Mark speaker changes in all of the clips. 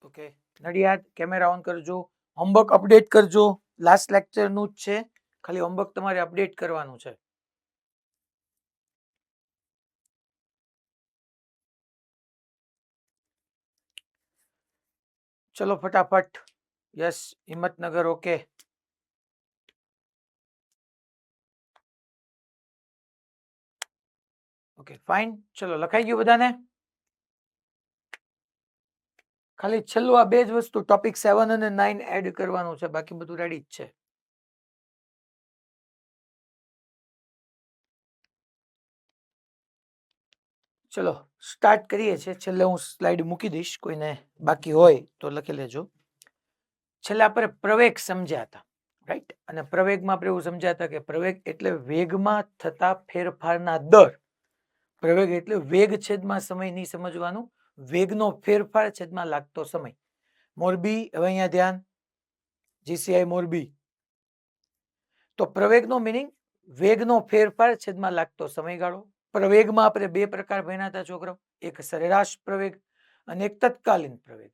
Speaker 1: Okay Nadiad camera on કરજો, homework update કરજો. Last lecture નું જ છે, ખાલી હોમવર્ક તમારે અપડેટ કરવાનું છે. ચલો ફટાફટ. Yes Himmatnagar okay. Okay fine. ચલો લખાઈ ગયું બધાને? ખાલી છેલ્લું આ બે જ વસ્તુ ટોપિક 7 અને 9 એડ કરવાનું છે, બાકી બધું રેડી જ છે. ચલો સ્ટાર્ટ કરીએ છીએ. છેલ્લે હું સ્લાઇડ મૂકી દઈશ, કોઈને બાકી હોય તો લખી લેજો. છેલ્લે આપણે પ્રવેગ સમજ્યા હતા, રાઈટ? અને પ્રવેગમાં આપણે એવું સમજ્યા હતા કે પ્રવેગ એટલે વેગમાં થતા ફેરફારના દર. પ્રવેગ એટલે વેગ છેદમાં સમય નહીં સમજવાનું, વેગનો ફેરફાર છેદમાં લાગતો સમય. મોરબી, હવે અહીંયા ધ્યાન, જીસીઆઈ મોરબી. તો પ્રવેગનો મિનિંગ વેગનો ફેરફાર છેદમાં લાગતો સમયગાળો. પ્રવેગમાં આપણે બે પ્રકાર ભણ્યા હતા છોકરાઓ, એક સરેરાશ પ્રવેગ અને એક તત્કાલીન પ્રવેગ.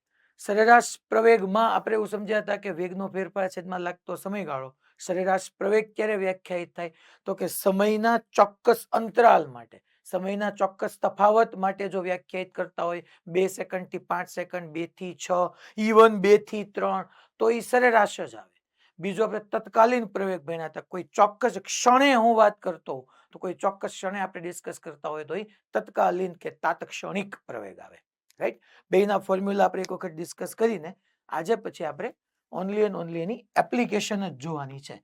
Speaker 1: સરેરાશ પ્રવેગમાં આપણે એવું સમજ્યા હતા કે વેગનો ફેરફાર છેદમાં લાગતો સમયગાળો. સરેરાશ પ્રવેગ ક્યારે વ્યાખ્યાયિત થાય? તો કે સમયના ચોક્કસ અંતરાલ માટે, સમયના ચોક્કસ તફાવત માટે જો વ્યાખ્યાયિત કરતા હોય, 2 સેકન્ડ થી 5 સેકન્ડ, 2 થી 6, ઇવન 2 થી 3, તો એ સરેરાશ જ આવે. બીજો આપણે તત્કાલીન પ્રવેગ ભણ્યા હતા, કોઈ ચોક્કસ ક્ષણે હું વાત કરતો, તો કોઈ ચોક્કસ ક્ષણે આપણે ડિસ્કસ કરતા હોય તો એ તત્કાલીન કે તાત્ક્ષણિક પ્રવેગ આવે, રાઈટ? બેના ફોર્મ્યુલા આપણે એક વખત ડિસ્કસ કરીને આજે પછી આપણે only and only any application જ જોવાની છે.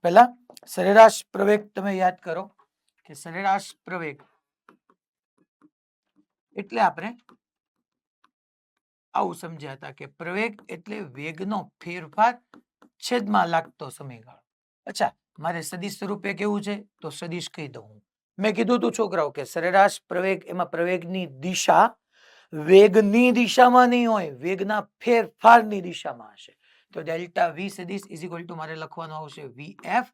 Speaker 1: પહેલા સરેરાશ પ્રવેગ તમે યાદ કરો કે સરેરાશ પ્રવેગ એટલે આપણે આવું સમજ્યા હતા કે પ્રવેગ એટલે વેગનો ફેરફાર છેદમાં લાગતો સમયગાળો. અચ્છા, મારે સદિશ સ્વરૂપે કેવું છે તો સદિશ કહી દઉં. મેં કીધું તું છોકરાઓ કે સરેરાશ પ્રવેગ, એમાં પ્રવેગની દિશા વેગની દિશામાં નહીં હોય, વેગના ફેરફારની દિશામાં હશે. તો ડેલ્ટા વી સદિશ ઇઝ ઇક્વલ ટુ મારે લખવાનું આવશે વીએફ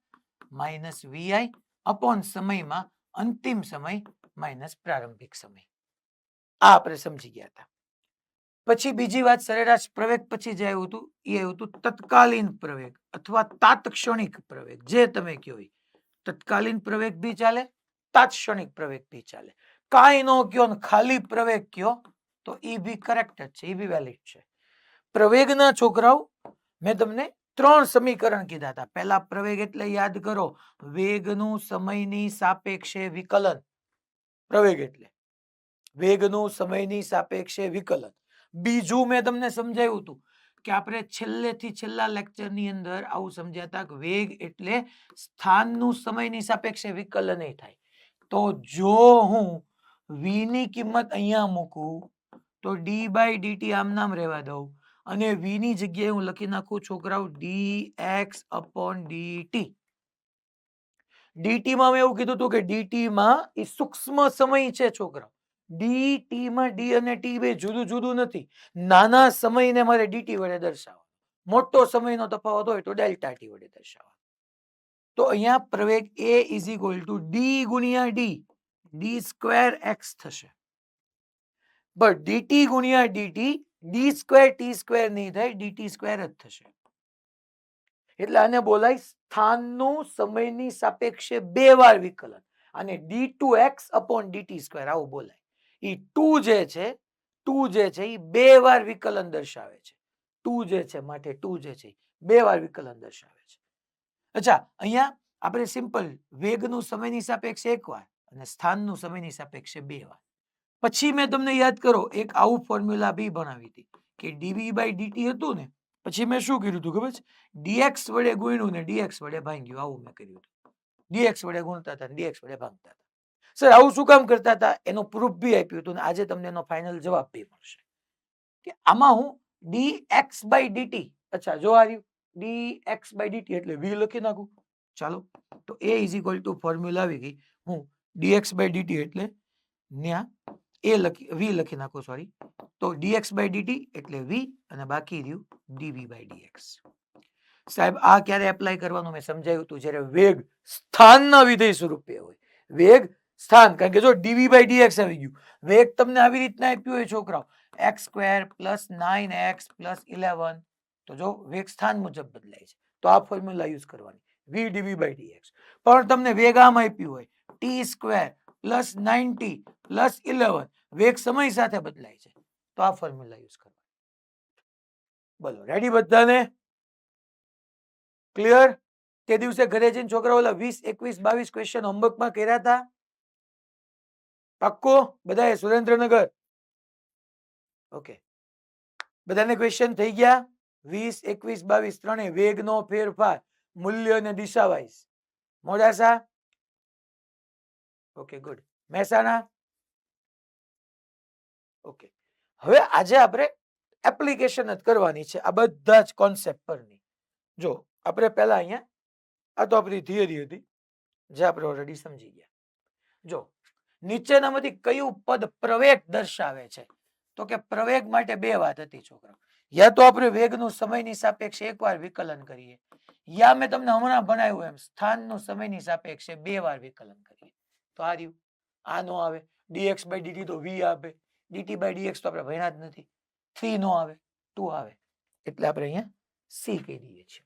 Speaker 1: માઇનસ વીઆઈ અપોન સમયમાં અંતિમ સમય માઇનસ પ્રારંભિક સમય. આ આપણે સમજી ગયા હતા. પછી બીજી વાત, સરેરાશ પ્રવેગ પછી જે આવ્યું હતું એ આવ્યું હતું તત્કાલીન પ્રવેગ અથવા તાત્ક્ષણિક પ્રવેગ. જે તમે કયો તત્કાલીન પ્રવેગ બી ચાલે, તાત્ક્ષણિક પ્રવેગ બી ચાલે. કાંઈ નો કયો ને ખાલી પ્રવેગ કયો તો એ બી કરેક્ટ જ છે, એ બી વેલિડ છે. પ્રવેગના છોકરાઓ મેં તમને 3 સમીકરણ કીધા હતા. પહેલા પ્રવેગ એટલે યાદ કરો વેગનું સમયની સાપેક્ષે વિકલન. પ્રવેગ એટલે વેગનું સમયની સાપેક્ષે વિકલન. બીજું મેં તમને સમજાવ્યું હતું કે આપણે છેલ્લેથી છેલ્લા લેક્ચરની અંદર આવું સમજ્યા હતા કે વેગ એટલે સ્થાનનું સમયની સાપેક્ષે વિકલન થાય. તો જો હું v ની કિંમત અહીંયા મૂકું તો d/dt આમ નામ રહેવા દઉં અને v ની જગ્યાએ હું લખી નાખું છોકરાઓ dx/dt. dt માં મેં એવું કીધું હતું કે dt માં એ સૂક્ષ્મ સમય છે છોકરાઓ. dt માં d અને t બે જુદું જુદું નથી. નાના સમયને મારે dt વડે દર્શાવવા, મોટો સમયનો તફાવત હોય તો ડેલ્ટા t વડે દર્શાવવા. તો અહીંયા પ્રવેગ a is equal two d ગુણ્યા d, d²x થશે. બટ dt ગુણ્યા dt d²t² નહીં થાય, dt² જ થશે. એટલે આને બોલાય સ્થાનનું સમયની સાપેક્ષે 2 વાર વિકલન, અને d2x/dt², આવું બોલાય. એ 2 જે છે, 2 જે છે એ 2 વાર વિકલન દર્શાવે છે. 2 જે છે માટે 2 જે છે 2 વાર વિકલન દર્શાવે છે. અચ્છા, અહીંયા આપણે સિમ્પલ વેગનું સમયની સાપેક્ષે 1 વાર અને સ્થાનનું સમયની સાપેક્ષે 2 વાર. પછી મેં તમને યાદ કરો એક આવું ફોર્મ્યુલા બી ભણાવી હતી કે dv/dt હતું ને, પછી મેં શું કર્યું હતું ખબર છે? dx વડે ગુણ્યું ને dx વડે ભાંગ્યું, આવું મેં કર્યું હતું. dx વડે ગુણતા હતા, dx વડે ભાંગતા હતા. સર આવું શું કામ કરતા હતા એનો પ્રૂફ બી આપ્યું હતું, આજે તમને એનો ફાઇનલ જવાબ બી મળશે કે આમાં હું dx/dt, અચ્છા જો આ રહ્યું dx/dt એટલે v લખી નાખું. ચાલો, તો a is equal two formula આવી ગઈ. હું dx/dt એટલે ન્યા v લખી નાખો, સોરી. તો dx/dt એટલે v અને બાકી રહ્યું dv/dx. સાહેબ આ ક્યારે એપ્લાય કરવાનું મેં સમજાવ્યું હતું, જ્યારે વેગ સ્થાનના વિધેય સ્વરૂપે હોય. વેગ સ્થાન, કારણ કે જો dv/dx આવી ગયું, વેગ તમને આવી રીતના આપ્યું હોય છોકરાઓ, x square plus 9x plus 11. તો જો વેગ સ્થાન મુજબ બદલાય છે તો આ ફોર્મ્યુલા યુઝ કરવાની v dv by dx. પણ તમને વેગ આમ આપ્યું હોય t square plus 9t plus 11, વેગ સમય સાથે બદલાય છે તો આ ફોર્મ્યુલા યુઝ કરવાની. બોલો રેડી બધાને? ક્લિયર? તે દિવસે ઘરે જઈને છોકરાઓ 20, 21, 22 ક્વેશ્ચન હોમવર્કમાં કર્યા હતા? પાક્કો બધાએ? સુરેન્દ્રનગર ઓકે, બધાને ક્વેશ્ચન થઈ ગયા? 20, 21, 22 ત્રણે વેગનો ફેરફાર, મૂલ્ય અને દિશા wise. Modasa okay good. Mehsana okay. હવે આજે આપણે એપ્લિકેશન જ કરવાની છે આ બધા જ કોન્સેપ્ટ પરની. જો આપણે પહેલા અહીંયા આ તો આપણી થિયરી હતી જે આપણે ઓલરેડી સમજી ગયા. જો નીચેનામાંથી કયું પદ પ્રવેગ દર્શાવે છે? તો કે પ્રવેગ માટે બે વાત હતી છોકરા. યા તો આપણે વેગનું સમયની સાપેક્ષે એકવાર વિકલન કરીએ, યા મેં તમને હમણાં ભણાવ્યું એમ સ્થાનનું સમયની સાપેક્ષે બે વાર વિકલન કરીએ. તો આ રહ્યું, આ નો આવે. dx by dt તો v આવે, dt by dx તો આપણે ભણ્યા જ નથી. 3 નો આવે, 2 આવે, એટલે આપણે અહીંયા c કહી દઈએ છીએ.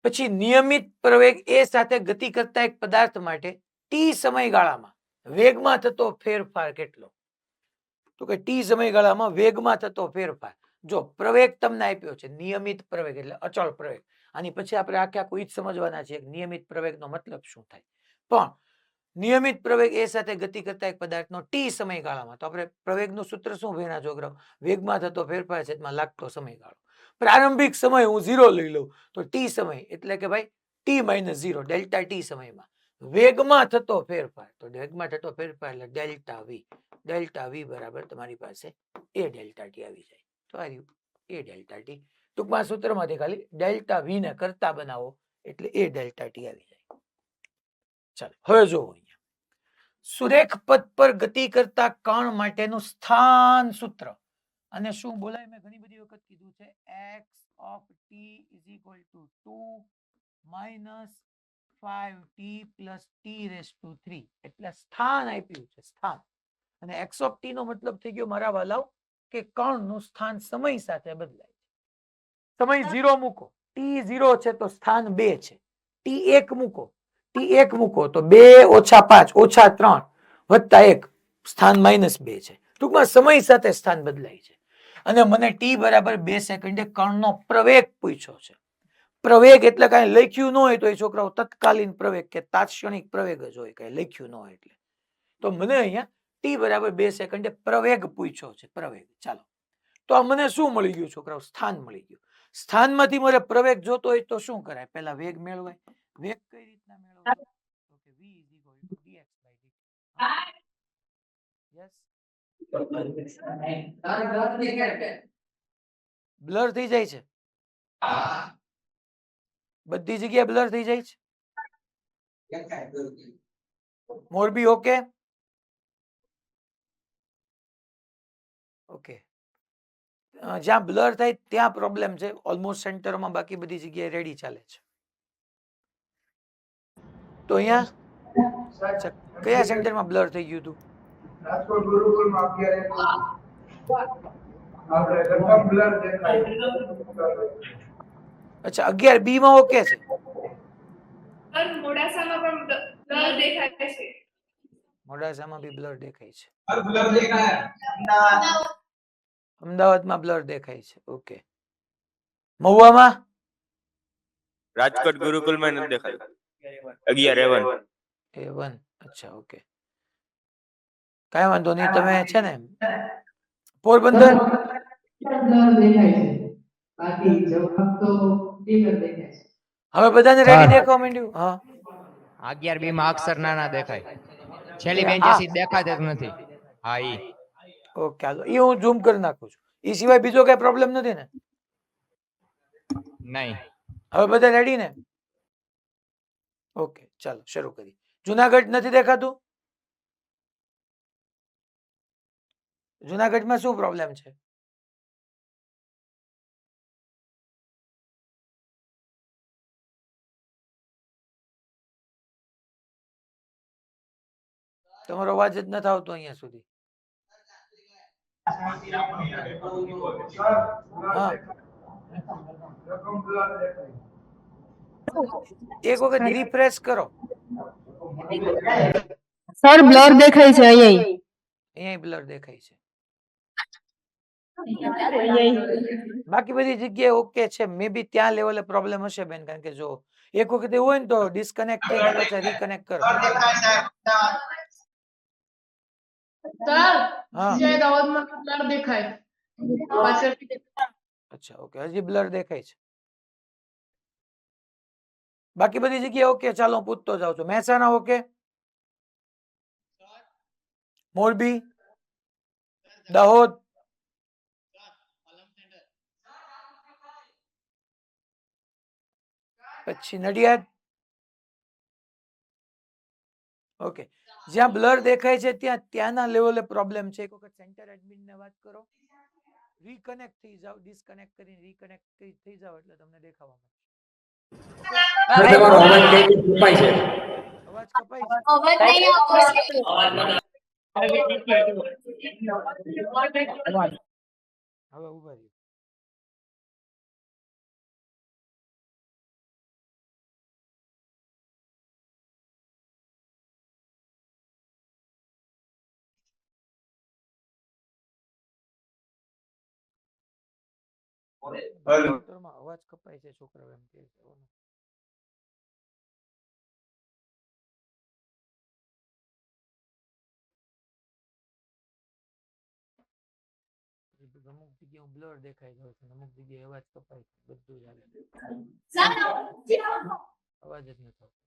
Speaker 1: પછી નિયમિત પ્રવેગ એ સાથે ગતિ કરતા એક પદાર્થ માટે t સમયગાળામાં વેગમાં થતો ફેરફાર કેટલો? તો કે t સમયગાળામાં વેગમાં થતો ફેરફાર. જો પ્રવેગ તમને આપ્યો છે નિયમિત પ્રવેગ એટલે અચળ પ્રવેગ, આની પછી આપણે આખું ઈ જ સમજવાના છે નિયમિત પ્રવેગનો મતલબ શું થાય. પણ નિયમિત પ્રવેગ એ સાથે ગતિ કરતા એક પદાર્થનો t સમયગાળામાં, તો આપણે પ્રવેગનું સૂત્ર શું ભણ્યા છોકરાઓ? વેગમાં થતો ફેરફાર છે એમાં લાગતો સમયગાળો. પ્રારંભિક સમય હું 0 લઈ લઉં તો t સમય એટલે કે ભાઈ t - 0 ડેલ્ટા t સમયમાં વેગમાં થતો ફેરફાર, તો વેગમાં થતો ફેરફાર એટલે ડેલ્ટા v. ડેલ્ટા v બરાબર તમારી પાસે a ડેલ્ટા t આવી જાય. તો આ રહ્યું a ડેલ્ટા t. ટૂંકમાં સૂત્રમાંથી ખાલી ડેલ્ટા v ને કરતા બનાવો એટલે a ડેલ્ટા t આવી જાય. ચાલો હવે જોવો અહીંયા સુરેખ પથ પર ગતિ કરતા કણ માટેનું સ્થાન સૂત્ર. અને શું બોલાય? મેં ઘણી બધી વખત કીધું છે x of t = 2 minus 5t plus t raised to 3. એટલે સ્થાન આપ્યું છે સ્થાન. અને x of t નો મતલબ થઈ ગયો મારા વાલાઓ કે કણનું સ્થાન સમય સાથે બદલાય છે. સમય 0 મૂકો, t 0 છે તો સ્થાન 2 છે. t 1 મૂકો, t 1 મૂકો તો 2 - 5 - 3 + 1 સ્થાન -2 છે. ટૂંકમાં સમય સાથે સ્થાન બદલાય છે. અને મને t બરાબર 2 સેકન્ડે કણનો પ્રવેગ પૂછ્યો છે. પ્રવેગ એટલે કાંઈ લખ્યું ન હોય તો એ છોકરાઓ તત્કાલીન પ્રવેગ કે તાત્ક્ષણિક પ્રવેગ જ હોય, કાંઈ લખ્યું ન હોય એટલે. તો મને અહીંયા t બરાબર 2 સેકન્ડે પ્રવેગ પૂછ્યો છે. પ્રવેગ. ચાલો તો આ મને શું મળી ગયું છોકરાઓ? સ્થાન મળી ગયું. સ્થાનમાંથી મારે પ્રવેગ જોતો હોય તો શું કરાય? પહેલા વેગ મેળવાય. વેગ કઈ રીતના મેળવાય? તો કે v = dx by dt. Yes, blur થઈ જાય છે, બધી જગ્યાએ બ્લર થઈ જાય છે. Morbi okay okay. જ્યાં બ્લર થાય ત્યાં પ્રોબ્લેમ છે ઓલમોસ્ટ સેન્ટરમાં, બાકી બધી જગ્યાએ રેડી ચાલે છે. તો અહીંયા કયા સેન્ટરમાં બ્લર થઈ ગયું હતું?
Speaker 2: રાજકોટ ગુરુકુલમાં અત્યારે આપણે ગતમ બ્લર દેખાય.
Speaker 1: અચ્છા 11B માં ઓકે છે.
Speaker 3: મોડાસામાં પણ બ્લર દેખાય છે.
Speaker 1: મોડાસામાં બી બ્લર દેખાય છે.
Speaker 2: બ્લર દેખાય.
Speaker 1: અમદાવાદમાં બ્લર દેખાય છે. ઓકે. મહુવામાં?
Speaker 4: રાજકોટ ગુરુકુલમાં નથી દેખાતું. 11A1.
Speaker 1: A1. અચ્છા ઓકે, કાંઈ વાંધો નહીં. તમે છે ને પોરબંદર? હવે બધાને રેડી દેખવા માંડ્યું? હા
Speaker 5: 11B માં અક્ષર નાના દેખાય, છેલ્લી બેન્ચેસ દેખાતા જ નથી. હા ઈ
Speaker 1: ઓકે, હાલો ઈ હું ઝૂમ કરી નાખું છું. ઈ સિવાય બીજો કઈ પ્રોબ્લેમ નથી ને?
Speaker 5: નહીં.
Speaker 1: હવે બધા રેડી ને? ઓકે ચાલો શરૂ કરી. જુનાગઢ નથી દેખાતું? જુનાગઢમાં શું પ્રોબ્લેમ છે? તમારો અવાજ જ નથી આવતો અહીંયા સુધી.
Speaker 2: સર
Speaker 1: હા
Speaker 2: રકમ બ્લર દેખાય
Speaker 1: એક વખત રિફ્રેશ કરો.
Speaker 6: સર બ્લર દેખાય છે અહીંયા
Speaker 1: અહીંયા બ્લર દેખાય છે.
Speaker 6: અહીંયા
Speaker 1: બાકી બધી જગ્યાએ ઓકે છે. મે બી ત્યાં લેવલે પ્રોબ્લેમ હશે બેન, કારણ કે જો એક વખત એવું હોય ને તો ડિસ્કનેક્ટ થઈને પાછા રીકનેક્ટ કરો. હા
Speaker 6: બ્લર દેખાય
Speaker 1: અચ્છા ઓકે, હજી બ્લર દેખાય છે. બાકી બધી જગ્યાએ ઓકે. ચાલો હું પૂછતો જાઉં છું. મહેસાણા ઓકે, મોરબી, દાહોદ, પછી નડિયાદ ઓકે. જ્યાં બ્લર દેખાય છે ત્યાંના લેવલે પ્રોબ્લેમ છે. એક વખત સેન્ટર એડમિન ને વાત કરો, રીકનેક્ટ થઈ જાવ, ડિસ્કનેક્ટ કરીને રીકનેક્ટ થઈ જાવ એટલે તમને દેખાવા મળશે. અવાજ કપાય છે. હવે ઉભા રહ્યો. કોમ્પ્યુટરમાં અવાજ કપાય છે છોકરાઓ એમ કહે છે. અમુક જગ્યાએ બ્લર દેખાય જાય છે, અમુક જગ્યાએ અવાજ કપાય છે, બધું જ આવે. અવાજ જ નથી આવતો.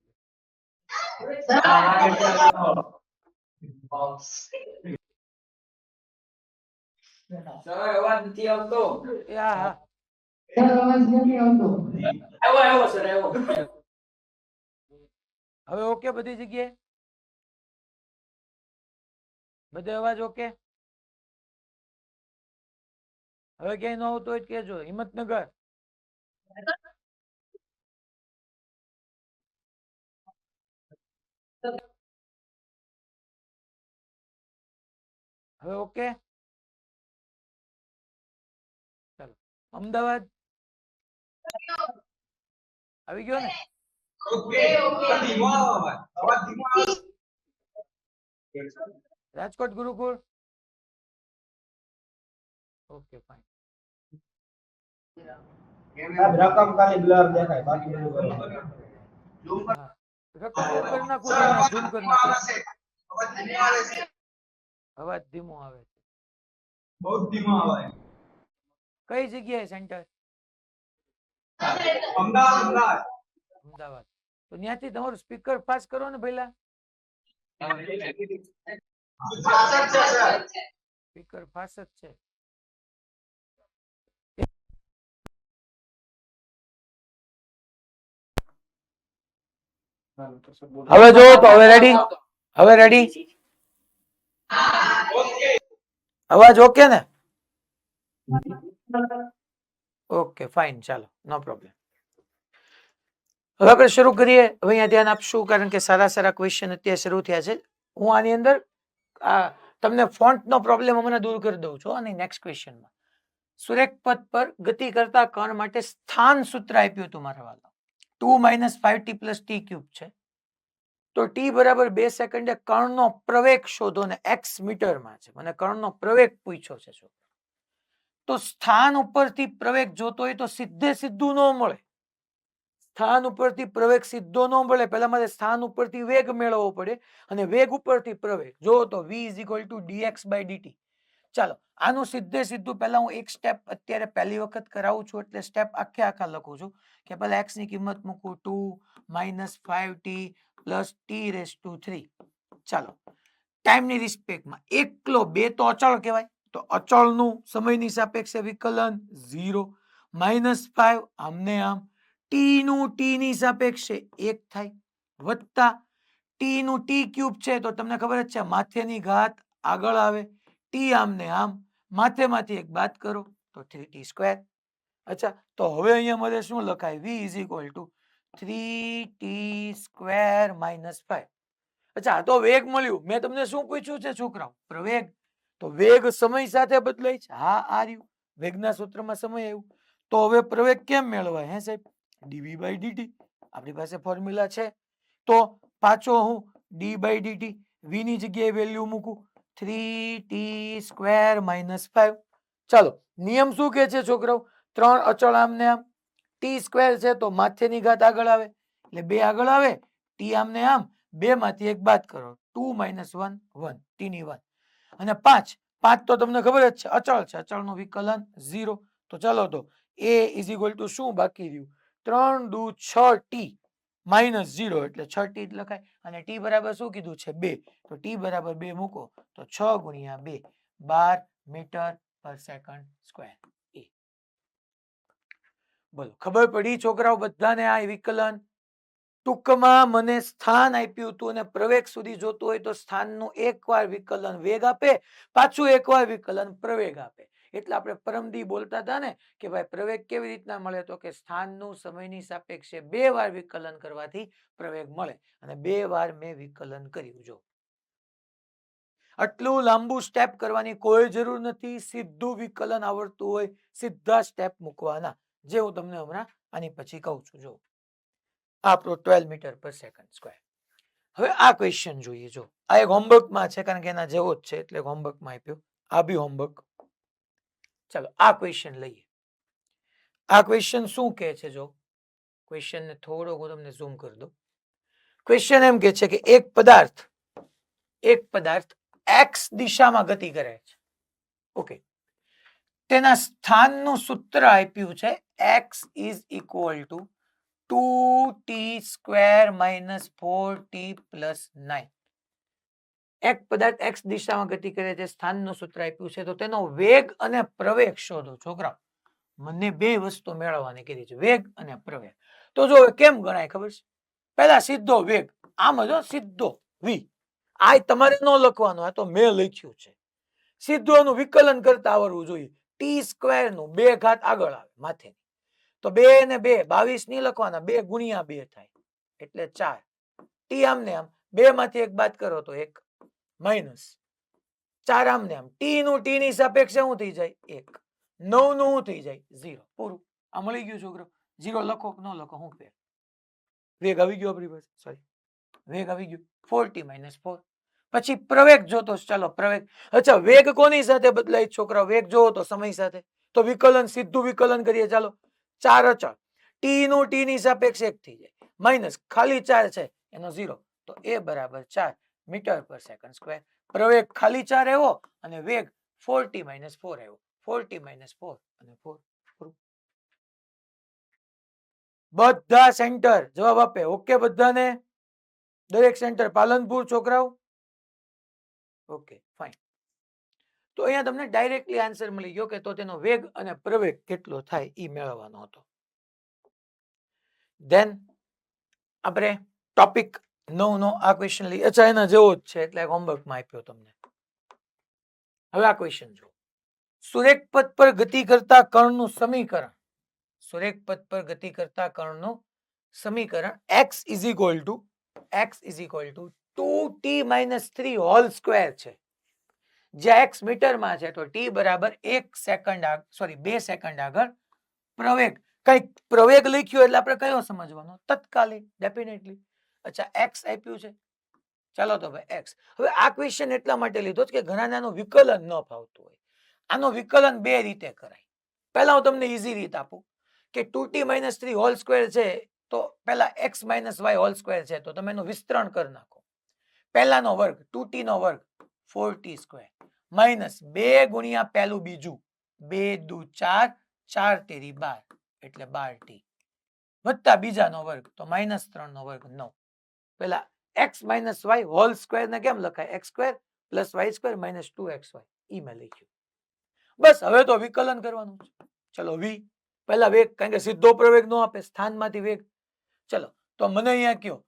Speaker 7: અવાજ નથી આવતો.
Speaker 1: એ હા હા
Speaker 7: આવ્યો સર આવ્યો.
Speaker 1: હવે ઓકે બધી જગ્યાએ? બધે અવાજ ઓકે? હવે ક્યાંય ન આવતો હોય તો કહેજો. હિંમતનગર, હવે ઓકે? ચાલો અમદાવાદ આવી ગયો ને? રાજકોટ ગુરુકુળ ઓકે ફાઇન.
Speaker 2: રકમ ખાલી બ્લર દેખાય બાકી બધું બરોબર.
Speaker 1: હા રકમ કરી નાખું તમને, ઝૂમ કરી નાખું. અવાજ ધીમો આવે છે.
Speaker 2: બહુ ધીમો આવે.
Speaker 1: કઈ જગ્યાએ સેન્ટર?
Speaker 2: અમદાવાદ
Speaker 1: અમદાવાદ. તો ત્યાંથી તમારું સ્પીકર પાસ કરો ને પહેલા. સ્પીકર ફાસ જ છે. હવે જો તો હવે રેડી? હવે રેડી? અવાજ ઓકે ને? ઓકે ફાઇન, ચાલો નો પ્રોબ્લેમ. હવે આપણે શરૂ કરીએ. હવે અહીંયા ધ્યાન આપશું કારણ કે સારા સારા ક્વેશ્ચન અત્યારે શરૂ થયા છે. હું આની અંદર તમને ફોન્ટનો પ્રોબ્લેમ હમણાં દૂર કરી દઉં છું. અને નેક્સ્ટ ક્વેશ્ચનમાં સુરેખ પથ પર ગતિ કરતા કણ માટે સ્થાન સૂત્ર આપ્યું હતું મારા વાલા. 2 - 5t + t³ છે. તો t બરાબર 2 સેકન્ડે કણનો પ્રવેગ શોધો ને x મીટરમાં છે. મને કણનો પ્રવેગ પૂછ્યો છે. તો સ્થાન ઉપરથી પ્રવેગ જોતો હોય તો સીધે સીધું ન મળે. સ્થાન ઉપરથી પ્રવેગ સીધો ન મળે. પહેલા મારે સ્થાન ઉપરથી વેગ મેળવવો પડે અને વેગ ઉપરથી પ્રવેગ. જો તો v = dx/dt. ચાલો આનું સીધે સીધું પહેલા હું એક સ્ટેપ અત્યારે પહેલી વખત કરાવું છું એટલે સ્ટેપ આખા લખું છું કે પહેલા x ની કિંમત મૂકું 2 - 5t + t⁻3. ચાલો ટાઈમની રિસ્પેક્ટમાં એકલો 2 તો અચળ કહેવાય. તો અચળનું સમયની સાપેક્ષે વિકલન 0 - 5 આમને આમ t નું t ની સાપેક્ષે 1 થાય વત્તા t નું t³ છે તો તમને ખબર જ છે માથેની ઘાત આગળ આવે. t આમને આમ માથેમાંથી એક બાદ કરો તો 3t². અચ્છા તો હવે અહીંયા મને શું લખાય? v = 3t² - 5. અચ્છા તો વેગ મળ્યું. મેં તમને શું પૂછ્યું છે છોકરાઓ? પ્રવેગ. તો તો વેગ સમય સાથે બદલાય છે. હા આ રહ્યું વેગના સૂત્રમાં સમય આવ્યું. તો હવે પ્રવેગ કેમ મેળવાય હે સાહેબ? dv બાય dt આપણી પાસે ફોર્મ્યુલા છે. તો પાછો હું d બાય dt v ની જગ્યાએ વેલ્યુ મૂકું 3t સ્ક્વેર માઇનસ 5. ચાલો નિયમ શું કહે છે છોકરાઓ? ત્રણ અચળ આમ ને આમ, ટી સ્ક્વેર છે તો માથેની ઘાત આગળ આવે એટલે 2 આગળ આવે, ટી આમ ને આમ 2 માંથી 1 બાદ કરો 2 - 1 1 ટી ની 1 અને 5 5 તો તમને ખબર જ છે અચળ છે, અચળનું વિકલન 0. તો ચાલો તો a ઇઝ ઇક્વલ ટુ શું બાકી રહ્યું? 3 દુ 6 ટી માઇનસ 0 એટલે 6 ટી લખાય અને ટી બરાબર શું કીધું છે 2. તો ટી બરાબર 2 મૂકો તો 6 ગુણ્યા 2 12 મીટર પર સેકન્ડ સ્ક્વેર. બોલો ખબર પડી છોકરાઓ બધાને આ વિકલન? ટૂંકમાં મને સ્થાન આપ્યું હતું અને પ્રવેગ સુધી જોતું હોય તો સ્થાનનું એકવાર વિકલન વેગ આપે, પાછું એકવાર વિકલન પ્રવેગ આપે. એટલે આપણે પરમદી બોલતા હતા ને કે ભાઈ પ્રવેગ કેવી રીતના મળે? તો કે સ્થાનનું સમયની સાપેક્ષે 2 વાર વિકલન કરવાથી પ્રવેગ મળે અને 2 વાર મેં વિકલન કર્યું. જો આટલું લાંબુ સ્ટેપ કરવાની કોઈ જરૂર નથી. સીધું વિકલન આવડતું હોય સીધા સ્ટેપ મૂકવાના, જે હું તમને હમણાં આની પછી કહું છું. જો આપણો 12 મીટર પર સેકન્ડ સ્ક્વેર. હવે આ ક્વેશ્ચન જોઈએ. જો આ એક હોમવર્કમાં છે કારણ કે એના જેવો જ છે એટલે હોમવર્કમાં આપ્યો. આ બી હોમવર્ક. ચાલો આ ક્વેશ્ચન લઈએ. આ ક્વેશ્ચન શું કહે છે? જો ક્વેશ્ચનને થોડો હું તમને ઝૂમ કરી દઉં. ક્વેશ્ચન એમ કહે છે કે એક પદાર્થ x દિશામાં ગતિ કરે છે. ઓકે, તેના સ્થાનનું સૂત્ર આપ્યું છે x is equal two 2t square minus 4t plus 9. એક પદાર્થ x દિશામાં ગતિ કરે છે, સ્થાનનું સૂત્ર આપ્યું છે, તો તેનો વેગ અને પ્રવેગ શોધો. છોકરા મને બે વસ્તુ મેળવવાની કીધી છે, વેગ અને પ્રવેગ. તો જો કેમ ગણાય ખબર છે? પહેલા સીધો વેગ, આમ જ સીધો v. આ તમારે ન લખવાનું, આ તો મેં લખ્યું છે. સીધું એનું વિકલન કરતા આવડવું જોઈએ. ટી સ્ક્વેર નું 2 ઘાત આગળ આવે માથે, તો 2 ને 2 22 નહીં લખવાના, 2 ગુણ્યા 2 થાય એટલે 4. ટી આમ ને આમ 2 માંથી 1 બાદ કરો તો 1 માઇનસ 4 આમ ને આમ ટી નું ટી ની સાપેક્ષે શું થઈ જાય 1, 9 નું શું થઈ જાય 0. પૂરું. આ મળી ગયું છોકરો. 0 લખો કે ન લખો શું ફેર? વેગ આવી ગયો આપણી પાસે, સોરી વેગ આવી ગયું 4t - 4. પછી પ્રવેગ જોતો. ચાલો પ્રવેગ. અચ્છા વેગ કોની સાથે બદલાય છોકરા? વેગ જોવો તો સમય સાથે. તો વિકલન સીધું વિકલન કરીએ. ચાલો 4 અચળ, ટી નું ટી ની સાપેક્ષે 1 થઈ જાય, માઇનસ ખાલી 4 છે એનો 0, તો a બરાબર 4 મીટર પર સેકન્ડ સ્ક્વેર. પ્રવેગ ખાલી 4 આવ્યો અને વેગ 4t - 4 આવ્યો. 4t - 4 અને 4. બધા સેન્ટર જવાબ આપે. ઓકે બધાને? દરેક સેન્ટર પાલનપુર છોકરાઓ? Okay fine. તો અહીંયા તમને ડાયરેક્ટલી આન્સર મળી ગયો કે તો તેનો વેગ અને પ્રવેગ કેટલો થાય એ મેળવવાનો હતો. ધેન આપણે ટોપિક 9 નો આ ક્વેશ્ચન લઈએ. અચ્છા એના જેવો જ છે એટલે હોમવર્કમાં આપ્યો તમને. હવે આ ક્વેશ્ચન જો, સુરેખ પથ પર ગતિ કરતા કણનું સમીકરણ. સુરેખ પથ પર ગતિ કરતા કણનું સમીકરણ x is equal two 2t - 3 whole square છે. જ્યાં x મીટરમાં છે તો t બરાબર 1 સેકન્ડ સોરી 2 સેકન્ડ આગળ પ્રવેગ. કઈક પ્રવેગ લખ્યો એટલે આપણે કયો સમજવાનો? તત્કાલીન, ડેફિનેટલી. અચ્છા x આપ્યું છે. ચાલો તો ભાઈ x. હવે આ ક્વેશ્ચન એટલા માટે લીધો કે ઘણા નાનું વિકલન ન ફાવતું હોય. આનો વિકલન બે રીતે કરાય. પહેલા હું તમને ઈઝી રીત આપું કે 2t - 3 હોલ સ્ક્વેર છે તો પહેલા x - y હોલ સ્ક્વેર છે તો તમે એનું વિસ્તરણ કરી નાખો. પહેલાનો વર્ગ 2t નો વર્ગ 4t સ્ક્વેર માઇનસ 2 ગુણ્યા પહેલું બીજું 2 દુ 4 4 તેરી 12 એટલે 12t વત્તા બીજાનો વર્ગ તો -3 નો વર્ગ 9. પેલા x - y હોલ સ્ક્વેર ને કેમ લખાય? x square plus y square minus 2xy. ઈ મેં લખ્યું. બસ હવે તો વિકલન કરવાનું છે. ચલો v પહેલા વેગ, કારણ કે સીધો પ્રવેગ નો આપે, સ્થાનમાંથી વેગ. ચલો તો મને અહીંયા કયો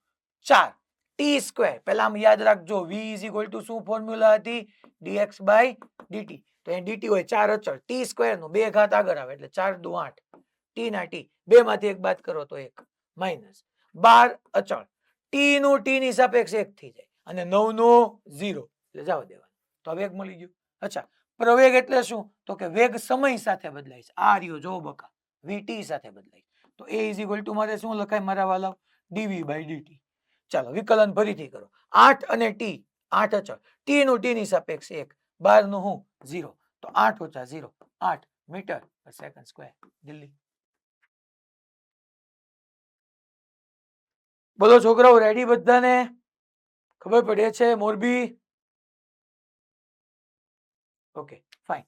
Speaker 1: 4 ટી સ્ક્વેર. પહેલા આમ યાદ રાખજો v ઇઝ ઇક્વલ ટુ શું ફોર્મ્યુલા હતી? dx by dt. તો અહીં dt હોય 4 અચળ, ટી સ્ક્વેર નો 2 ઘાત આગળ આવે એટલે 4 દુ 8, ટી ના ટી 2 માંથી 1 બાદ કરો તો 1 માઇનસ 12 અચળ, ટી નું ટી ની સાપેક્ષે 1 થઈ જાય અને 9 નો 0 એટલે જવા દેવાનું. તો વેગ મળી ગયો. અચ્છા, પ્રવેગ એટલે શું? તો કે વેગ સમય સાથે બદલાય છે. આ રહ્યો જો બકા, વીટી સાથે બદલાય. તો a ઇઝ ઇક્વલ ટુ મારે શું લખાય મારા વાલા? dv by dt. ચાલો વિકલન ફરીથી કરો. 8 અને t, 8 અચળ, t નું t ની સાપેક્ષે 1, 12 નું હું 0, તો 8 ઓછા 0, 8 metre per second square Delhi. બોલો છોકરાઓ, રેડી બધાને? ખબર પડે છે મોરબી? Okay fine.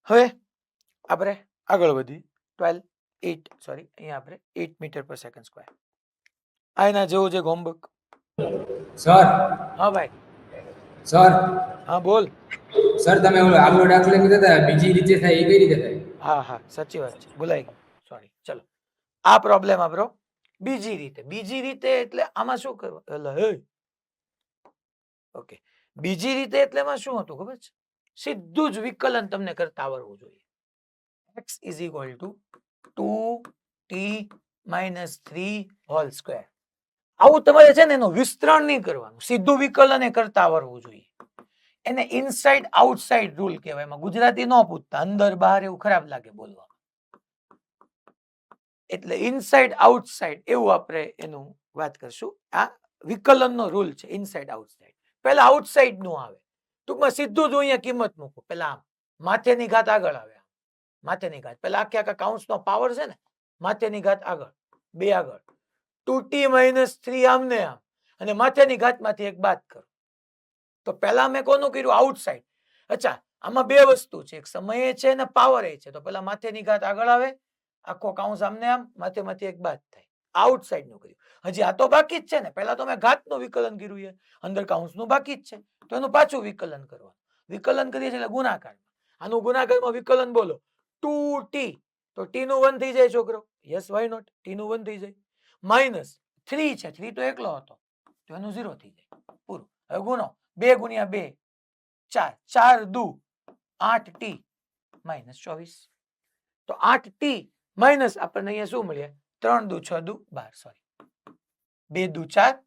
Speaker 1: હવે આપણે આગળ વધી 12 8 સોરી અહીંયા આપણે 8 મીટર પર સેકન્ડ સ્ક્વેર. આ એના જેવો છે હોમવર્ક.
Speaker 8: સર
Speaker 1: હા ભાઈ,
Speaker 8: સર
Speaker 1: હા બોલ.
Speaker 8: સર તમે ઓલો આગલો દાખલો કીધો હતા બીજી રીતે થાય એ કઈ રીતે થાય?
Speaker 1: હા હા સાચી વાત છે, ભૂલાઈ ગયું, સોરી. ચલો, આ પ્રોબ્લેમ આપણો બીજી રીતે. બીજી રીતે એટલે આમાં શું કરવું? એટલે હે ઓકે, બીજી રીતે એટલે એમાં શું હતું ખબર છે? સીધું જ વિકલન તમને કરતા આવડવું જોઈએ. x is equal two 2t minus 3 whole square. આવું તમારે છે ને એનું વિસ્તરણ નહીં કરવાનું, સીધું વિકલન એ કરતા આવડવું જોઈએ. એને ઇનસાઇડ આઉટસાઇડ રૂલ કહેવાય. એમાં ગુજરાતી ન પૂછતા, અંદર બહાર એવું ખરાબ લાગે બોલવા. એટલે ઇનસાઇડ આઉટસાઇડ એવું આપણે એનું વાત કરશું. આ વિકલનનો રૂલ છે, ઇનસાઇડ આઉટસાઇડ. પહેલા આઉટસાઇડ નું આવે. ટૂંકમાં સીધું જ હું અહીંયા કિંમત મૂકું. પહેલા આમ માથેની ઘાત આગળ આવે, માથેની ઘાત પહેલા આખે આખા કાઉન્સનો પાવર છે ને, માથેની ઘાત આગળ, 2 આગળ, 2t માઇનસ 3 આમને આમ, અને માથેની ઘાતમાંથી એક બાદ કરો. તો પહેલા મેં કોનું કર્યું? આઉટસાઇડ. અચ્છા, આમાં બે વસ્તુ છે, એક સમય છે ને પાવર એ છે. તો પહેલા માથેની ઘાત આગળ આવે, આખો કાઉન્સ આમને આમ, માથેમાંથી એક બાદ થાય. આઉટસાઇડ નું કર્યું. હજી આ તો બાકી જ છે ને. પહેલા તો મેં ઘાતનું વિકલન કર્યું છે, અંદર કાઉન્સનું બાકી જ છે. તો એનું પાછું વિકલન કરવાનું. વિકલન કરીએ છીએ એટલે ગુણાકારમાં. આનું ગુણાકારમાં વિકલન બોલો 2t, તો t નું 1 થઈ જાય છોકરો. Yes, why not? t નું 1 થઈ જાય. માઇનસ 3 છે, 3 તો એકલો હતો, તો એનું 0 થઈ જાય. પૂરું. હવે ગુણો 2 ગુણ્યા 2 4, 4 દુ 8t માઇનસ 24. તો 8t માઇનસ આપણને અહીંયા શું મળ્યા? 3 દુ 6 દુ 12, સોરી 2 દુ 4,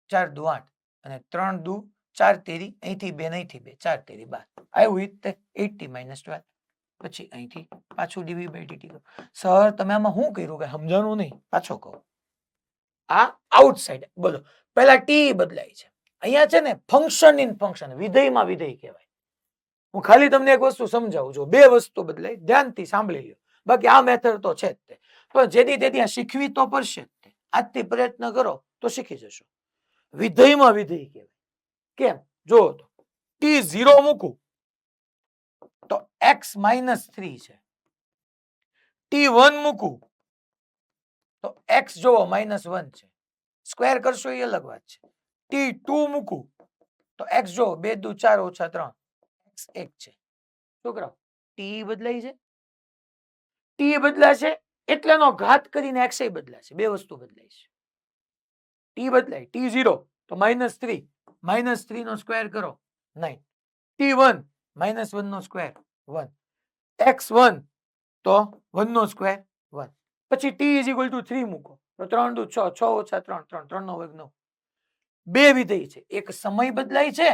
Speaker 1: 4 દુ 8, અને 3 દુ 4 તેરી, અહીંથી 2 અહીંથી 2, 4 તેરી 12. આવ્યું 8t માઇનસ 12. પછી અહીંથી પાછું dv બાય dt કરો. સર તમે આમાં શું કર્યું? કઈ સમજાણું નહીં, પાછો કહો. આ આઉટસાઇડ બોલો. પહેલા t બદલાય છે. અહીંયા છે ને ફંક્શન ઇન ફંક્શન, વિધેયમાં વિધેય કહેવાય. હું ખાલી તમને એક વસ્તુ સમજાવું છું. બે વસ્તુ બદલાય, ધ્યાનથી સાંભળી લ્યો. બાકી આ મેથડ તો છે જ તે, પણ જેથી તે ત્યાં શીખવી તો પડશે જ તે. આજથી પ્રયત્ન કરો તો શીખી જશો. વિધેયમાં વિધેય કહેવાય. કેમ? જો તો t0 મૂકું તો x માઇનસ 3 છે. t1 મૂકું તો x જોવો માઇનસ 1 છે. સ્ક્વેર કરશો એ અલગ વાત છે. t2 મૂકું તો x જો 2 દુ 4 ઓછા 3, x 1 છે. છોકરાઓ, t બદલાય છે. t બદલાશે એટલે એનો ઘાત કરીને x એ બદલાશે. બે વસ્તુ બદલાય છે. t બદલાય, t0 તો માઇનસ 3, માઇનસ 3 નો સ્ક્વેર કરો 9, t1 માઇનસ 1 નો સ્ક્વેર 1, x1 તો 1 નો સ્ક્વેર 1. પછી t ઇઝ ઇક્વલ ટુ 3 મૂકો તો 3 દુ 6, 6 ઓછા 3, 3, 3 નો વર્ગ 9. બે વિધેય છે, એક સમય બદલાય છે,